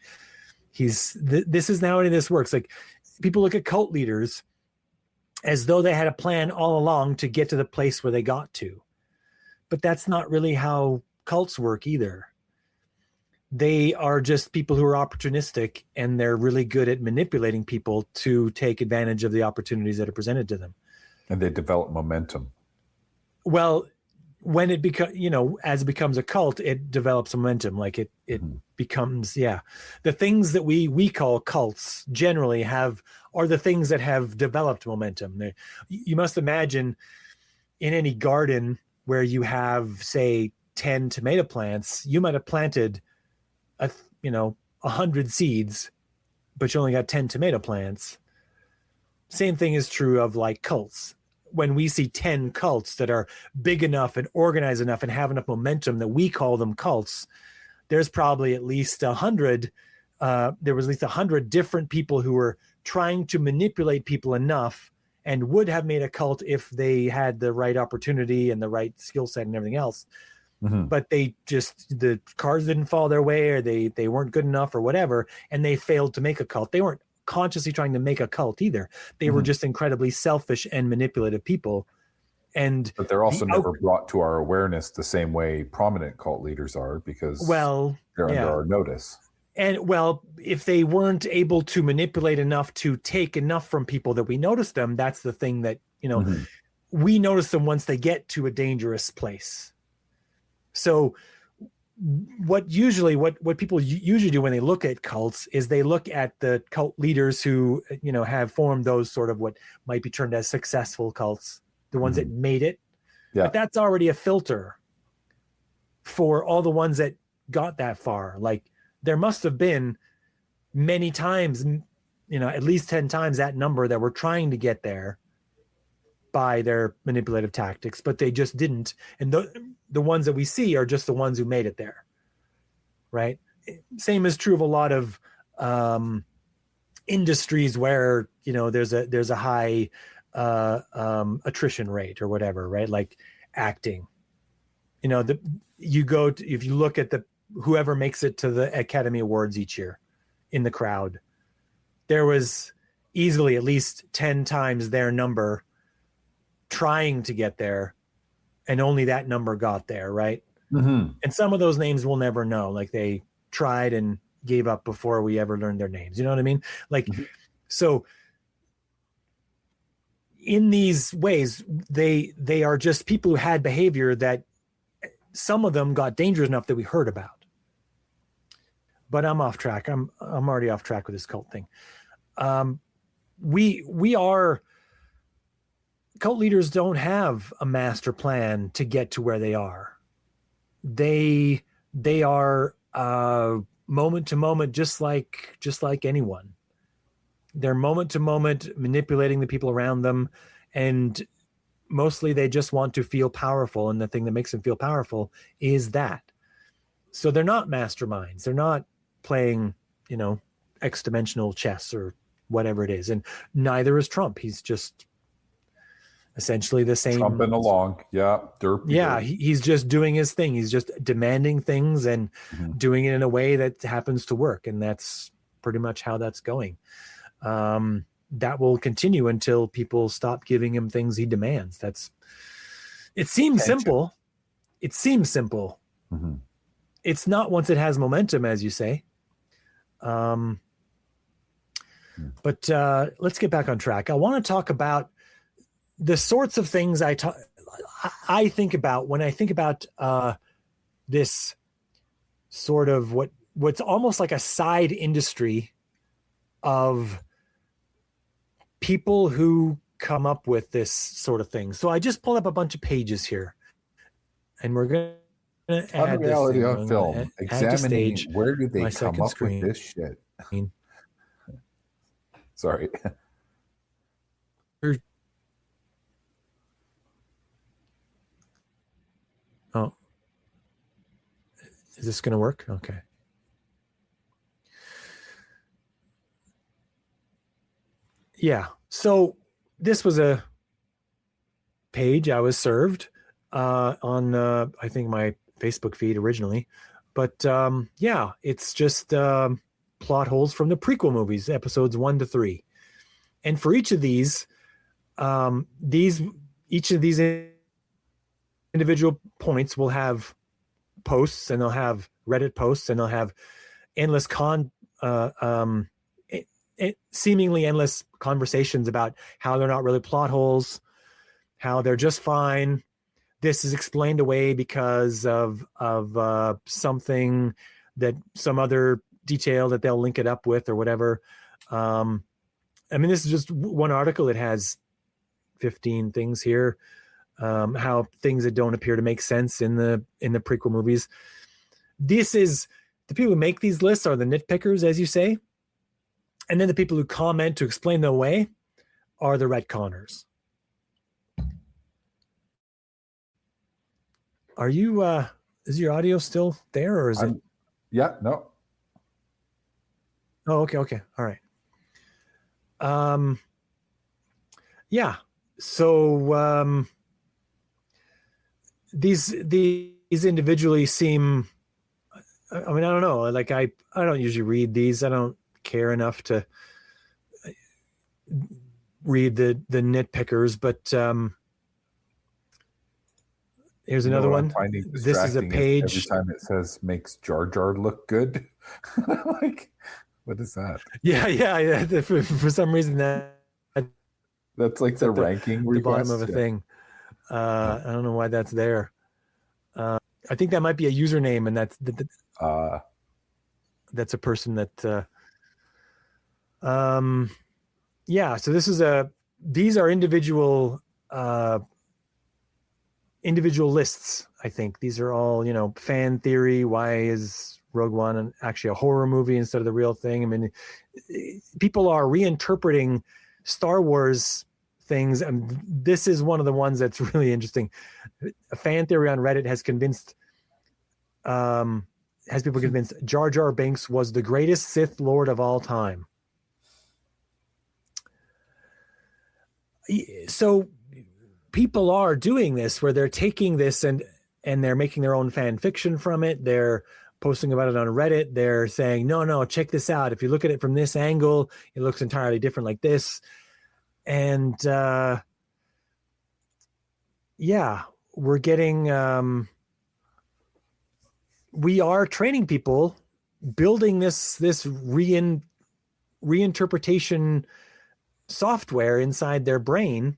This is now how this works. Like people look at cult leaders as though they had a plan all along to get to the place where they got to. But that's not really how cults work either. They are just people who are opportunistic, and they're really good at manipulating people to take advantage of the opportunities that are presented to them. And they develop momentum. Well, when it as it becomes a cult, it develops momentum. Like it becomes, the things that we call cults generally are the things that have developed momentum. You must imagine in any garden where you have, say, 10 tomato plants, you might have planted 100 seeds, but you only got 10 tomato plants. Same thing is true of like cults. When we see 10 cults that are big enough and organized enough and have enough momentum that we call them cults, there's probably at least 100. There was at least 100 different people who were trying to manipulate people enough and would have made a cult if they had the right opportunity and the right skill set and everything else. But the cards didn't fall their way, or they weren't good enough or whatever, and they failed to make a cult. They weren't consciously trying to make a cult either. They were just incredibly selfish and manipulative people. But they're also never brought to our awareness the same way prominent cult leaders are, because they're under our notice. And if they weren't able to manipulate enough to take enough from people that we notice them, that's the thing that, we notice them once they get to a dangerous place. So what people usually do when they look at cults is they look at the cult leaders who, have formed those sort of what might be termed as successful cults, the ones that made it. Yeah. But that's already a filter for all the ones that got that far. Like, there must have been many times, at least 10 times that number that were trying to get there by their manipulative tactics, but they just didn't. And the ones that we see are just the ones who made it there. Right. Same is true of a lot of industries where, there's a high attrition rate or whatever, right? Like acting, if you look at whoever makes it to the Academy Awards each year in the crowd, there was easily at least 10 times their number trying to get there, and only that number got there, right? And some of those names we'll never know. Like, they tried and gave up before we ever learned their names. You know what I mean? Like, so in these ways, they are just people who had behavior that some of them got dangerous enough that we heard about. But I'm off track. I'm already off track with this cult thing. Cult leaders don't have a master plan to get to where they are. They are moment to moment, just like anyone. They're moment to moment manipulating the people around them, and mostly they just want to feel powerful. And the thing that makes them feel powerful is that. So they're not masterminds. They're not playing, X-dimensional chess or whatever it is. And neither is Trump. He's just essentially the same. Trumping along. Yeah. He's just doing his thing. He's just demanding things and doing it in a way that happens to work. And that's pretty much how that's going. That will continue until people stop giving him things he demands. It seems simple. It's not once it has momentum, as you say. But let's get back on track. I want to talk about the sorts of things I think about when I think about this sort of what's almost like a side industry of people who come up with this sort of thing. So I just pulled up a bunch of pages here, and we're going to add Unreality on film, examining where did they come up with this shit. Sorry. Oh, is this going to work? Okay. Yeah. So this was a page I was served on, I think, my Facebook feed originally. But it's just plot holes from the prequel movies, episodes 1 to 3. And for each of these individual points will have posts, and they'll have Reddit posts, and they'll have endless seemingly endless conversations about how they're not really plot holes, how they're just fine. This is explained away because of something, that some other detail that they'll link it up with or whatever. This is just one article. It has 15 things here. how things that don't appear to make sense in the prequel movies. This is the people who make these lists are the nitpickers, as you say, and then the people who comment to explain them away are the retconners. Are you? Is your audio still there, or is it? Yeah, no. Oh, okay, all right. Yeah. So these individually seem. I mean, I don't know. Like I don't usually read these. I don't care enough to read the nitpickers, but here's another one. This is a page. Every time it says makes Jar Jar look good. Like, what is that? Yeah. For some reason that's like the ranking the bottom of a thing. I don't know why that's there. I think that might be a username, and that's a person that. Yeah. So these are individual lists. I think these are all fan theory. Why is Rogue One actually a horror movie instead of the real thing? I mean, people are reinterpreting Star Wars things, and this is one of the ones that's really interesting. A fan theory on Reddit has people convinced Jar Jar Binks was the greatest Sith Lord of all time. So people are doing this where they're taking this and they're making their own fan fiction from it. They're posting about it on Reddit. They're saying, no, check this out. If you look at it from this angle, it looks entirely different like this. And we're getting, we are training people building this reinterpretation software inside their brain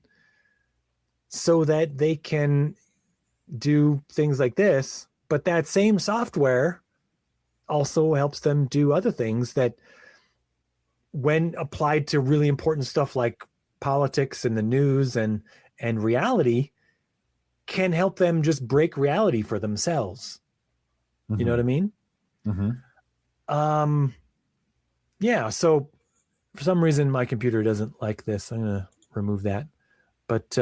so that they can do things like this. But that same software also helps them do other things that, when applied to really important stuff like politics and the news and reality, can help them just break reality for themselves. Mm-hmm. You know what I mean? Mm-hmm. Yeah. So for some reason, my computer doesn't like this. I'm going to remove that. But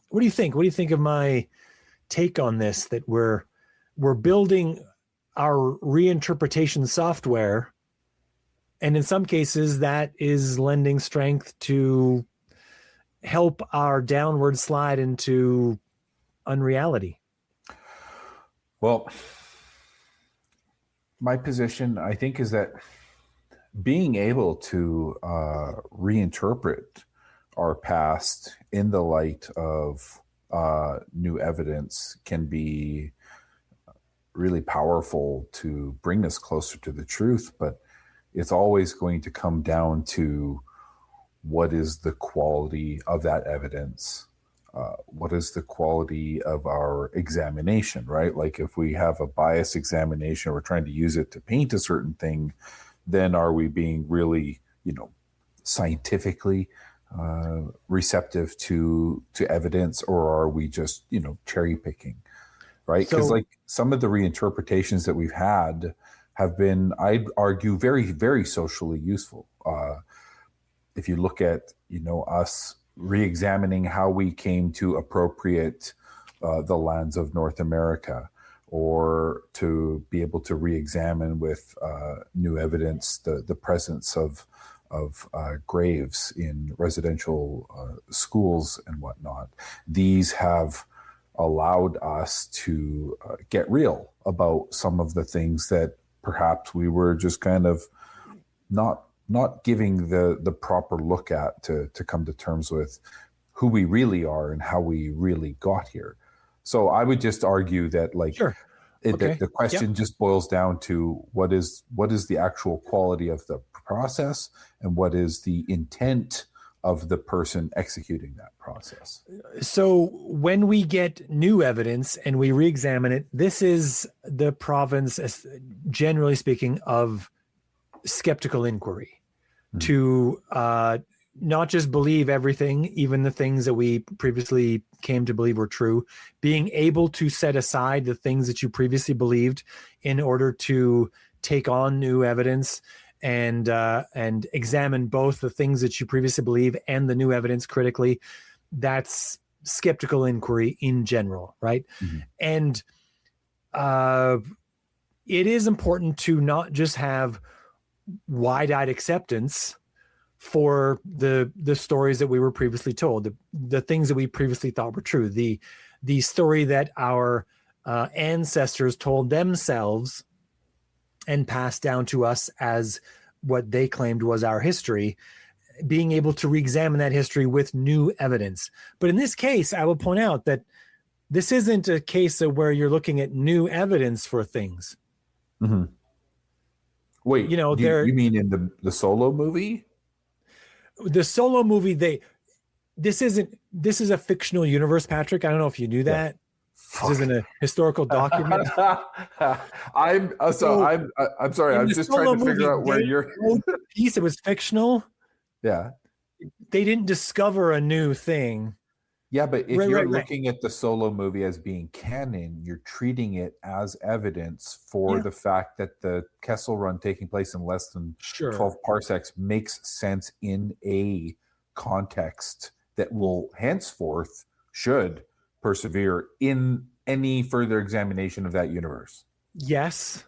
what do you think? What do you think of my take on this? That we're building our reinterpretation software, and in some cases, that is lending strength to help our downward slide into unreality. Well, my position, I think, is that being able to reinterpret our past in the light of new evidence can be really powerful to bring us closer to the truth, but it's always going to come down to what is the quality of that evidence. What is the quality of our examination, right? Like if we have a biased examination, we're trying to use it to paint a certain thing, then are we being really, scientifically receptive to evidence, or are we just, cherry picking, right? Because like some of the reinterpretations that we've had have been, I'd argue, very, very socially useful. If you look at, us re-examining how we came to appropriate the lands of North America, or to be able to re-examine with new evidence the presence of graves in residential schools and whatnot. These have allowed us to get real about some of the things that perhaps we were just kind of not giving the proper look at to come to terms with who we really are and how we really got here. So I would just argue that, like, sure. The question just boils down to what is the actual quality of the process, and what is the intent of the person executing that process. So when we get new evidence and we re-examine it, this is the province, generally speaking, of skeptical inquiry, to not just believe everything, even the things that we previously came to believe were true, being able to set aside the things that you previously believed in order to take on new evidence and examine both the things that you previously believe and the new evidence critically. That's skeptical inquiry in general, right? Mm-hmm. And it is important to not just have wide-eyed acceptance for the stories that we were previously told, the things that we previously thought were true, the story that our ancestors told themselves and passed down to us as what they claimed was our history, being able to re-examine that history with new evidence. But in this case, I will point out that this isn't a case of where you're looking at new evidence for things. Mm-hmm. Wait, you mean in the Solo movie? The Solo movie, this is a fictional universe, Patrick. I don't know if you knew that. Yeah. This isn't a historical document. I'm sorry. I'm just trying to figure out where you're. The piece that was fictional. Yeah. They didn't discover a new thing. Yeah, but if you're looking at the Solo movie as being canon, you're treating it as evidence for the fact that the Kessel Run taking place in less than 12 parsecs makes sense in a context that will henceforth should persevere in any further examination of that universe. Yes.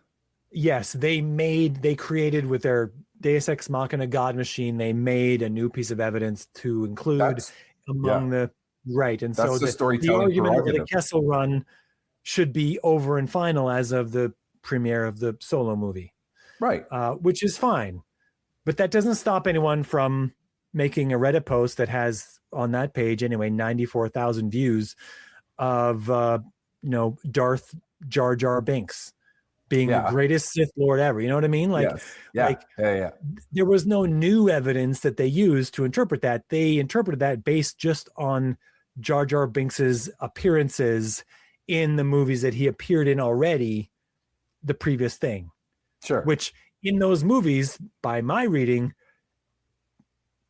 They created with their Deus Ex Machina God machine, they made a new piece of evidence to include among the right. And that's so the argument over the Kessel Run should be over and final as of the premiere of the Solo movie. Right. Which is fine. But that doesn't stop anyone from making a Reddit post that has on that page anyway 94,000 views of Darth Jar Jar Binks being the greatest Sith Lord ever. You know what I mean? There was no new evidence that they used to interpret that. They interpreted that based just on Jar Jar Binks's appearances in the movies that he appeared in already, the previous thing. Sure. Which in those movies, by my reading,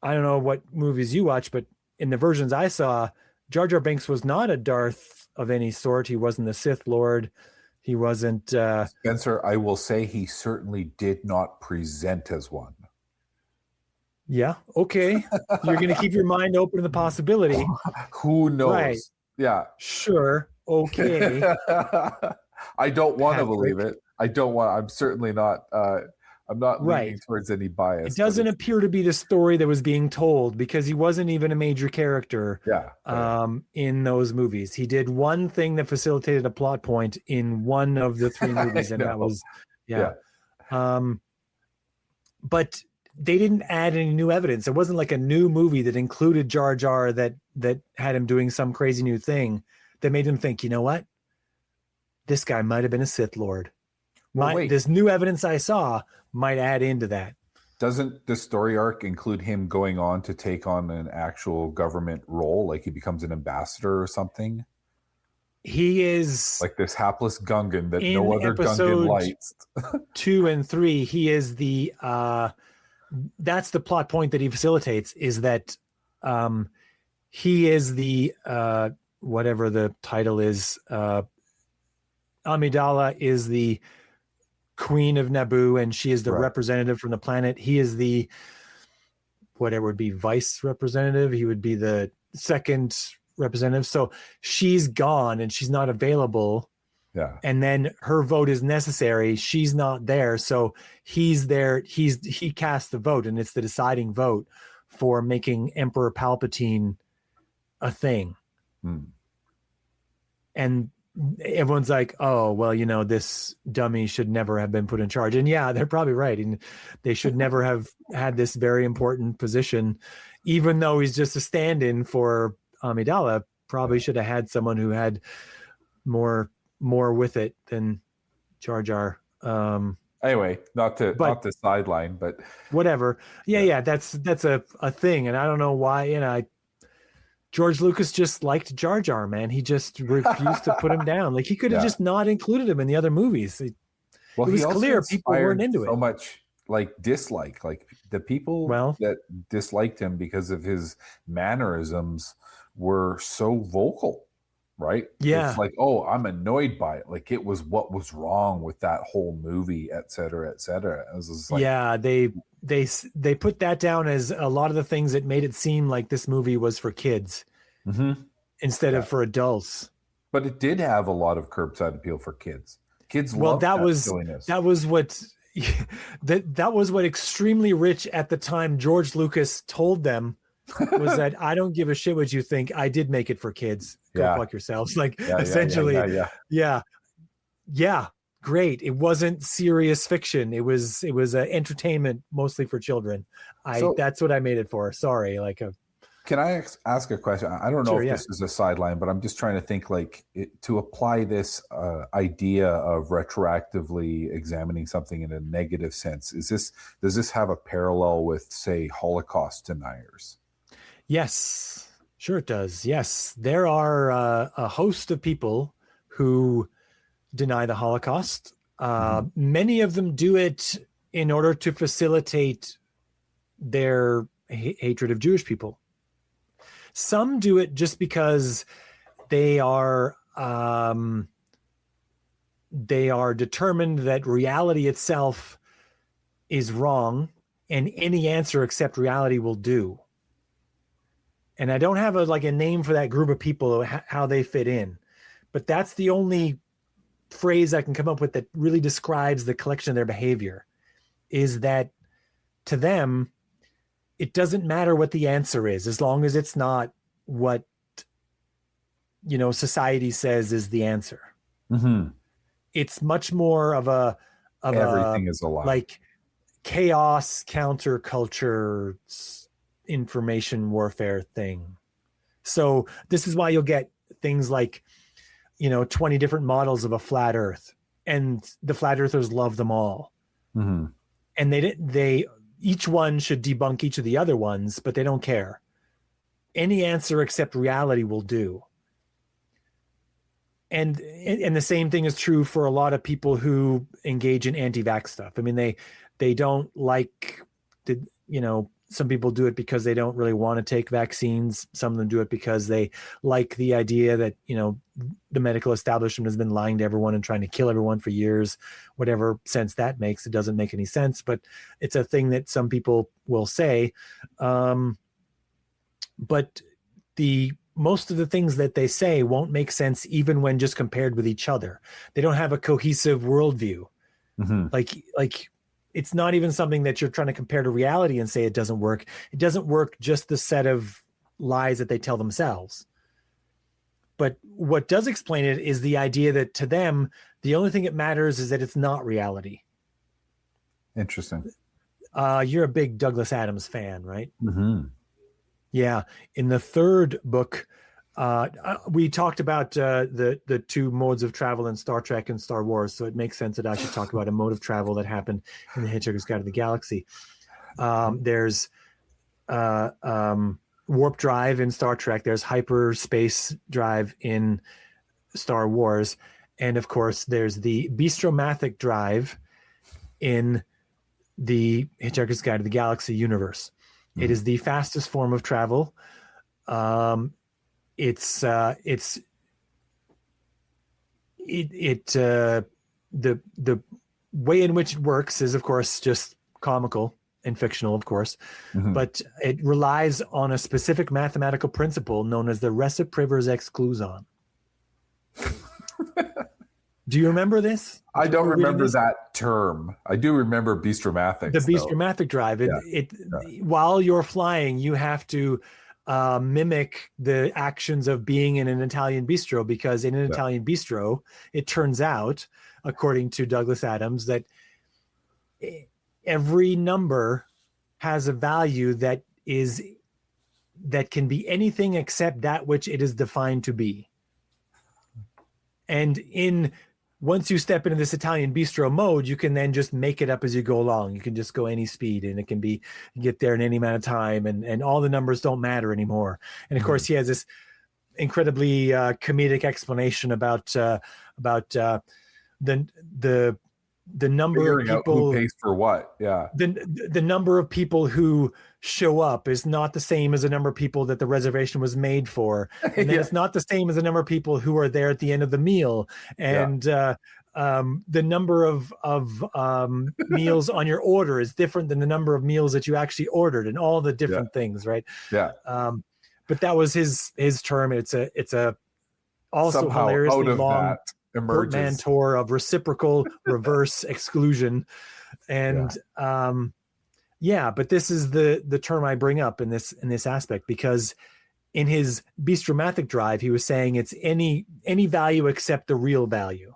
I don't know what movies you watch, but in the versions I saw, Jar Jar Binks was not a Darth of any sort. He wasn't the Sith Lord. He wasn't... Spencer, I will say he certainly did not present as one. Yeah, okay. You're going to keep your mind open to the possibility. Who knows? Right. Yeah. Sure. Okay. I don't want to believe it. I'm certainly not... I'm not leaning towards any bias. It doesn't appear to be the story that was being told because he wasn't even a major character in those movies. He did one thing that facilitated a plot point in one of the three movies, and that was but they didn't add any new evidence. It wasn't like a new movie that included Jar Jar that had him doing some crazy new thing that made him think, you know what? This guy might have been a Sith Lord. This new evidence I saw might add into that. Doesn't the story arc include him going on to take on an actual government role? Like he becomes an ambassador or something? He is like this hapless Gungan that no other Gungan likes. 2 and 3, he is the that's the plot point that he facilitates, is that he is the whatever the title is, Amidala is the Queen of Naboo, and she is the representative from the planet. He is the whatever would be vice representative. He would be the second representative. So she's gone and she's not available. Yeah. And then her vote is necessary. She's not there. So he's there. He casts the vote, and it's the deciding vote for making Emperor Palpatine a thing. And everyone's like, oh, well, this dummy should never have been put in charge. And yeah, they're probably right. And they should never have had this very important position, even though he's just a stand-in for Amidala. Probably should have had someone who had more with it than Jar Jar. Anyway, not the sideline, but whatever. Yeah. That's a thing. And I don't know why, George Lucas just liked Jar Jar, man. He just refused to put him down. Like he could have just not included him in the other movies. It was clear people weren't into it. So much like dislike. Like the people Well, that disliked him because of his mannerisms were so vocal, right? It's yeah, like, oh, I'm annoyed by it. Like it was what was wrong with that whole movie, et cetera, et cetera. It was just like, yeah. They put that down as a lot of the things that made it seem like this movie was for kids mm-hmm. instead Yeah. of for adults. But it did have a lot of curbside appeal for kids. Kids Well, loved that silliness. that was what that was what extremely rich at the time George Lucas told them was that I don't give a shit what you think. I did make it for kids. Go Yeah. fuck yourselves. Like Yeah. essentially, yeah, yeah, great. It wasn't serious fiction. It was entertainment mostly for children. So That's what I made it for. Sorry, like can I ask a question? I don't know sure, if yeah. this is a sideline, but I'm just trying to think like to apply this idea of retroactively examining something in a negative sense. Does this have a parallel with, say, Holocaust deniers? Yes, sure it does. Yes, there are a host of people who deny the Holocaust. Mm-hmm. Many of them do it in order to facilitate their hatred of Jewish people. Some do it just because they are determined that reality itself is wrong, and any answer except reality will do. And I don't have a name for that group of people, how they fit in, but that's the only phrase I can come up with that really describes the collection of their behavior, is that to them, it doesn't matter what the answer is, as long as it's not what, society says is the answer. Mm-hmm. It's much more of Everything is a lie. like chaos counterculture information warfare thing. So this is why you'll get things like 20 different models of a flat earth, and the flat earthers love them all. Mm-hmm. And they each one should debunk each of the other ones, but they don't care. Any answer except reality will do. And the same thing is true for a lot of people who engage in anti-vax stuff. I mean, they don't like the, some people do it because they don't really want to take vaccines. Some of them do it because they like the idea that, the medical establishment has been lying to everyone and trying to kill everyone for years. Whatever sense that makes, it doesn't make any sense, but it's a thing that some people will say. But most of the things that they say won't make sense even when just compared with each other. They don't have a cohesive worldview. Mm-hmm. Like it's not even something that you're trying to compare to reality and say it doesn't work. It doesn't work, just the set of lies that they tell themselves. But what does explain it is the idea that to them, the only thing that matters is that it's not reality. Interesting. You're a big Douglas Adams fan, right? Mm-hmm. Yeah. In the third book, we talked about the two modes of travel in Star Trek and Star Wars, so it makes sense that I should talk about a mode of travel that happened in The Hitchhiker's Guide to the Galaxy. There's warp drive in Star Trek. There's hyperspace drive in Star Wars. And of course, there's the bistromathic drive in the Hitchhiker's Guide to the Galaxy universe. Mm-hmm. It is the fastest form of travel. The way in which it works is, of course, just comical and fictional, of course, mm-hmm. but it relies on a specific mathematical principle known as the reciprivers exclusion. Do you remember this? I don't remember that term. I do remember bistromathics. The bistromathic drive. While you're flying, you have to mimic the actions of being in an Italian bistro, because in an Italian bistro, it turns out, according to Douglas Adams, that every number has a value that can be anything except that which it is defined to be. And once you step into this Italian bistro mode, you can then just make it up as you go along. You can just go any speed, and it can be, you get there in any amount of time, and all the numbers don't matter anymore. And of course, he has this incredibly comedic explanation about the the number of Figuring out who people, pays for what. Yeah. the number of people who show up is not the same as the number of people that the reservation was made for, and then Yeah. it's not the same as the number of people who are there at the end of the meal, and the number of meals on your order is different than the number of meals that you actually ordered, and all the different things, right? Yeah. But that was his term. It's a also Somehow hilariously out of long that emerges. portmanteau of reciprocal reverse exclusion, and but this is the term I bring up in this aspect, because in his bistromatic drive he was saying it's any value except the real value.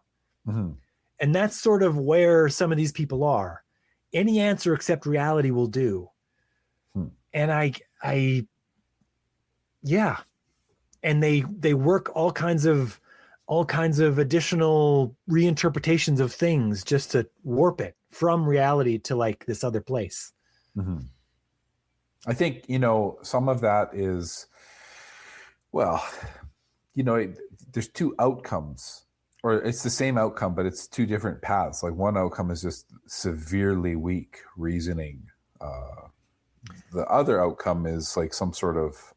Mm-hmm. And that's sort of where some of these people are. Any answer except reality will do. And I and they work all kinds of additional reinterpretations of things just to warp it from reality to like this other place. Mm-hmm. I think, some of that is, well, there's two outcomes, or it's the same outcome, but it's two different paths. Like one outcome is just severely weak reasoning. The other outcome is like some sort of,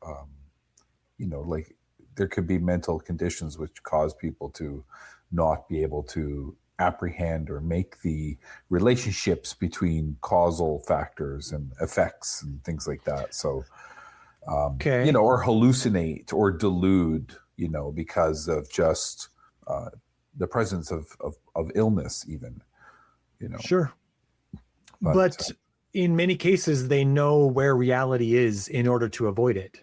like there could be mental conditions which cause people to not be able to apprehend or make the relationships between causal factors and effects and things like that. So, or hallucinate or delude, because of just the presence of illness even, Sure. But in many cases, they know where reality is in order to avoid it.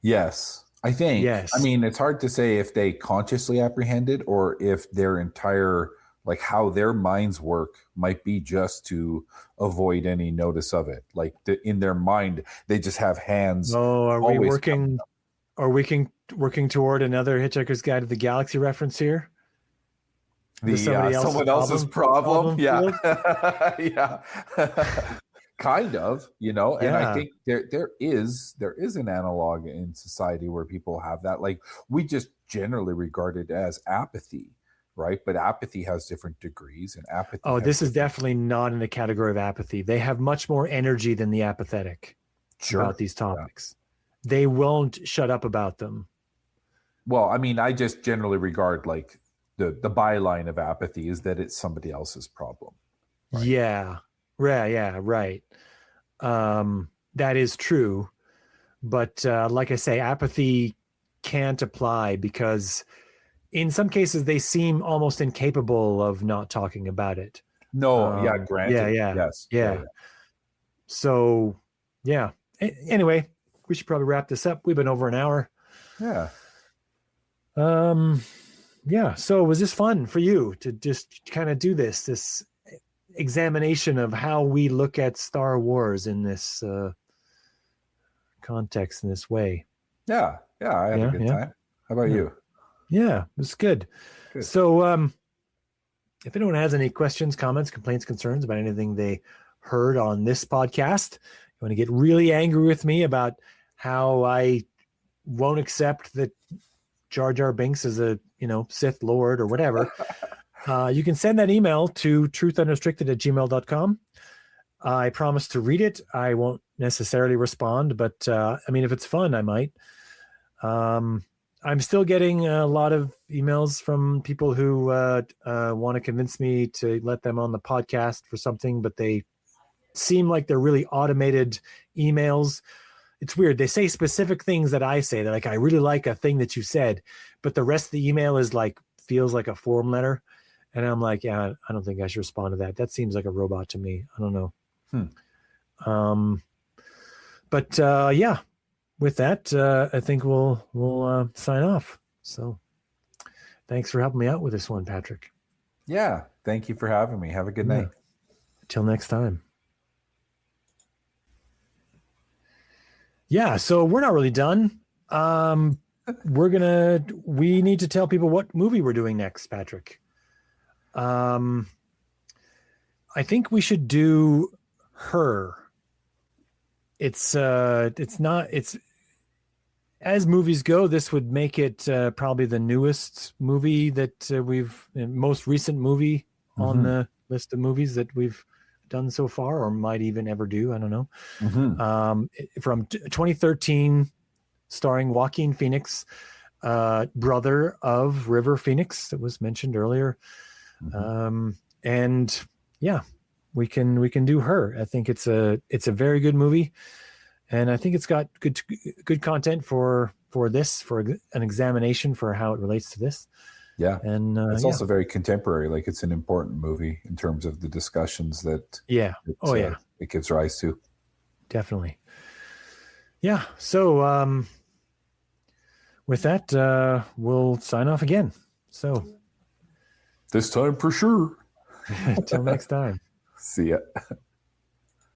Yes. I think, yes. I mean, it's hard to say if they consciously apprehend it or if their entire, like how their minds work might be just to avoid any notice of it. Like in their mind, they just have hands. Oh, are we working toward another Hitchhiker's Guide to the Galaxy reference here? Someone else's problem? Yeah. Yeah. Kind of, and I think there is an analog in society where people have that. Like we just generally regard it as apathy, right? But apathy has different degrees, and apathy. Oh, this is definitely not in the category of apathy. They have much more energy than the apathetic about these topics. Yeah. They won't shut up about them. Well, I mean, I just generally regard like the byline of apathy is that it's somebody else's problem. Right? Yeah. Right. That is true. But like I say, apathy can't apply because in some cases they seem almost incapable of not talking about it. No, granted. Yes. Yeah. So, yeah. Anyway, we should probably wrap this up. We've been over an hour. Yeah. Yeah. So was this fun for you to just kind of do this examination of how we look at Star Wars in this context, in this way? Yeah, I had a good time. How about you? Yeah, it was good. So if anyone has any questions, comments, complaints, concerns about anything they heard on this podcast, you want to get really angry with me about how I won't accept that Jar Jar Binks is a Sith Lord or whatever, you can send that email to truthunrestricted@gmail.com. I promise to read it. I won't necessarily respond, but I mean, if it's fun, I might. I'm still getting a lot of emails from people who want to convince me to let them on the podcast for something, but they seem like they're really automated emails. It's weird. They say specific things that I say. They're like, I really like a thing that you said, but the rest of the email is like, feels like a form letter. And I'm like, yeah, I don't think I should respond to that. That seems like a robot to me. I don't know. But yeah, with that, I think we'll sign off. So thanks for helping me out with this one, Patrick. Yeah. Thank you for having me. Have a good night. Till next time. Yeah. So we're not really done. We need to tell people what movie we're doing next, Patrick. I think we should do Her. It's as movies go, this would make it probably the newest movie that most recent movie on Mhm. the list of movies that we've done so far, or might even ever do. I don't know. Mhm. From 2013, starring Joaquin Phoenix, brother of River Phoenix that was mentioned earlier. Mhm. And yeah, we can do Her. I think it's a very good movie, and I think it's got good content for this, for an examination for how it relates to this. Yeah. And It's also very contemporary. Like, it's an important movie in terms of the discussions that yeah, oh yeah, it gives rise to. definitely. Yeah. So with that, we'll sign off again. So This time for sure. till next time. See ya.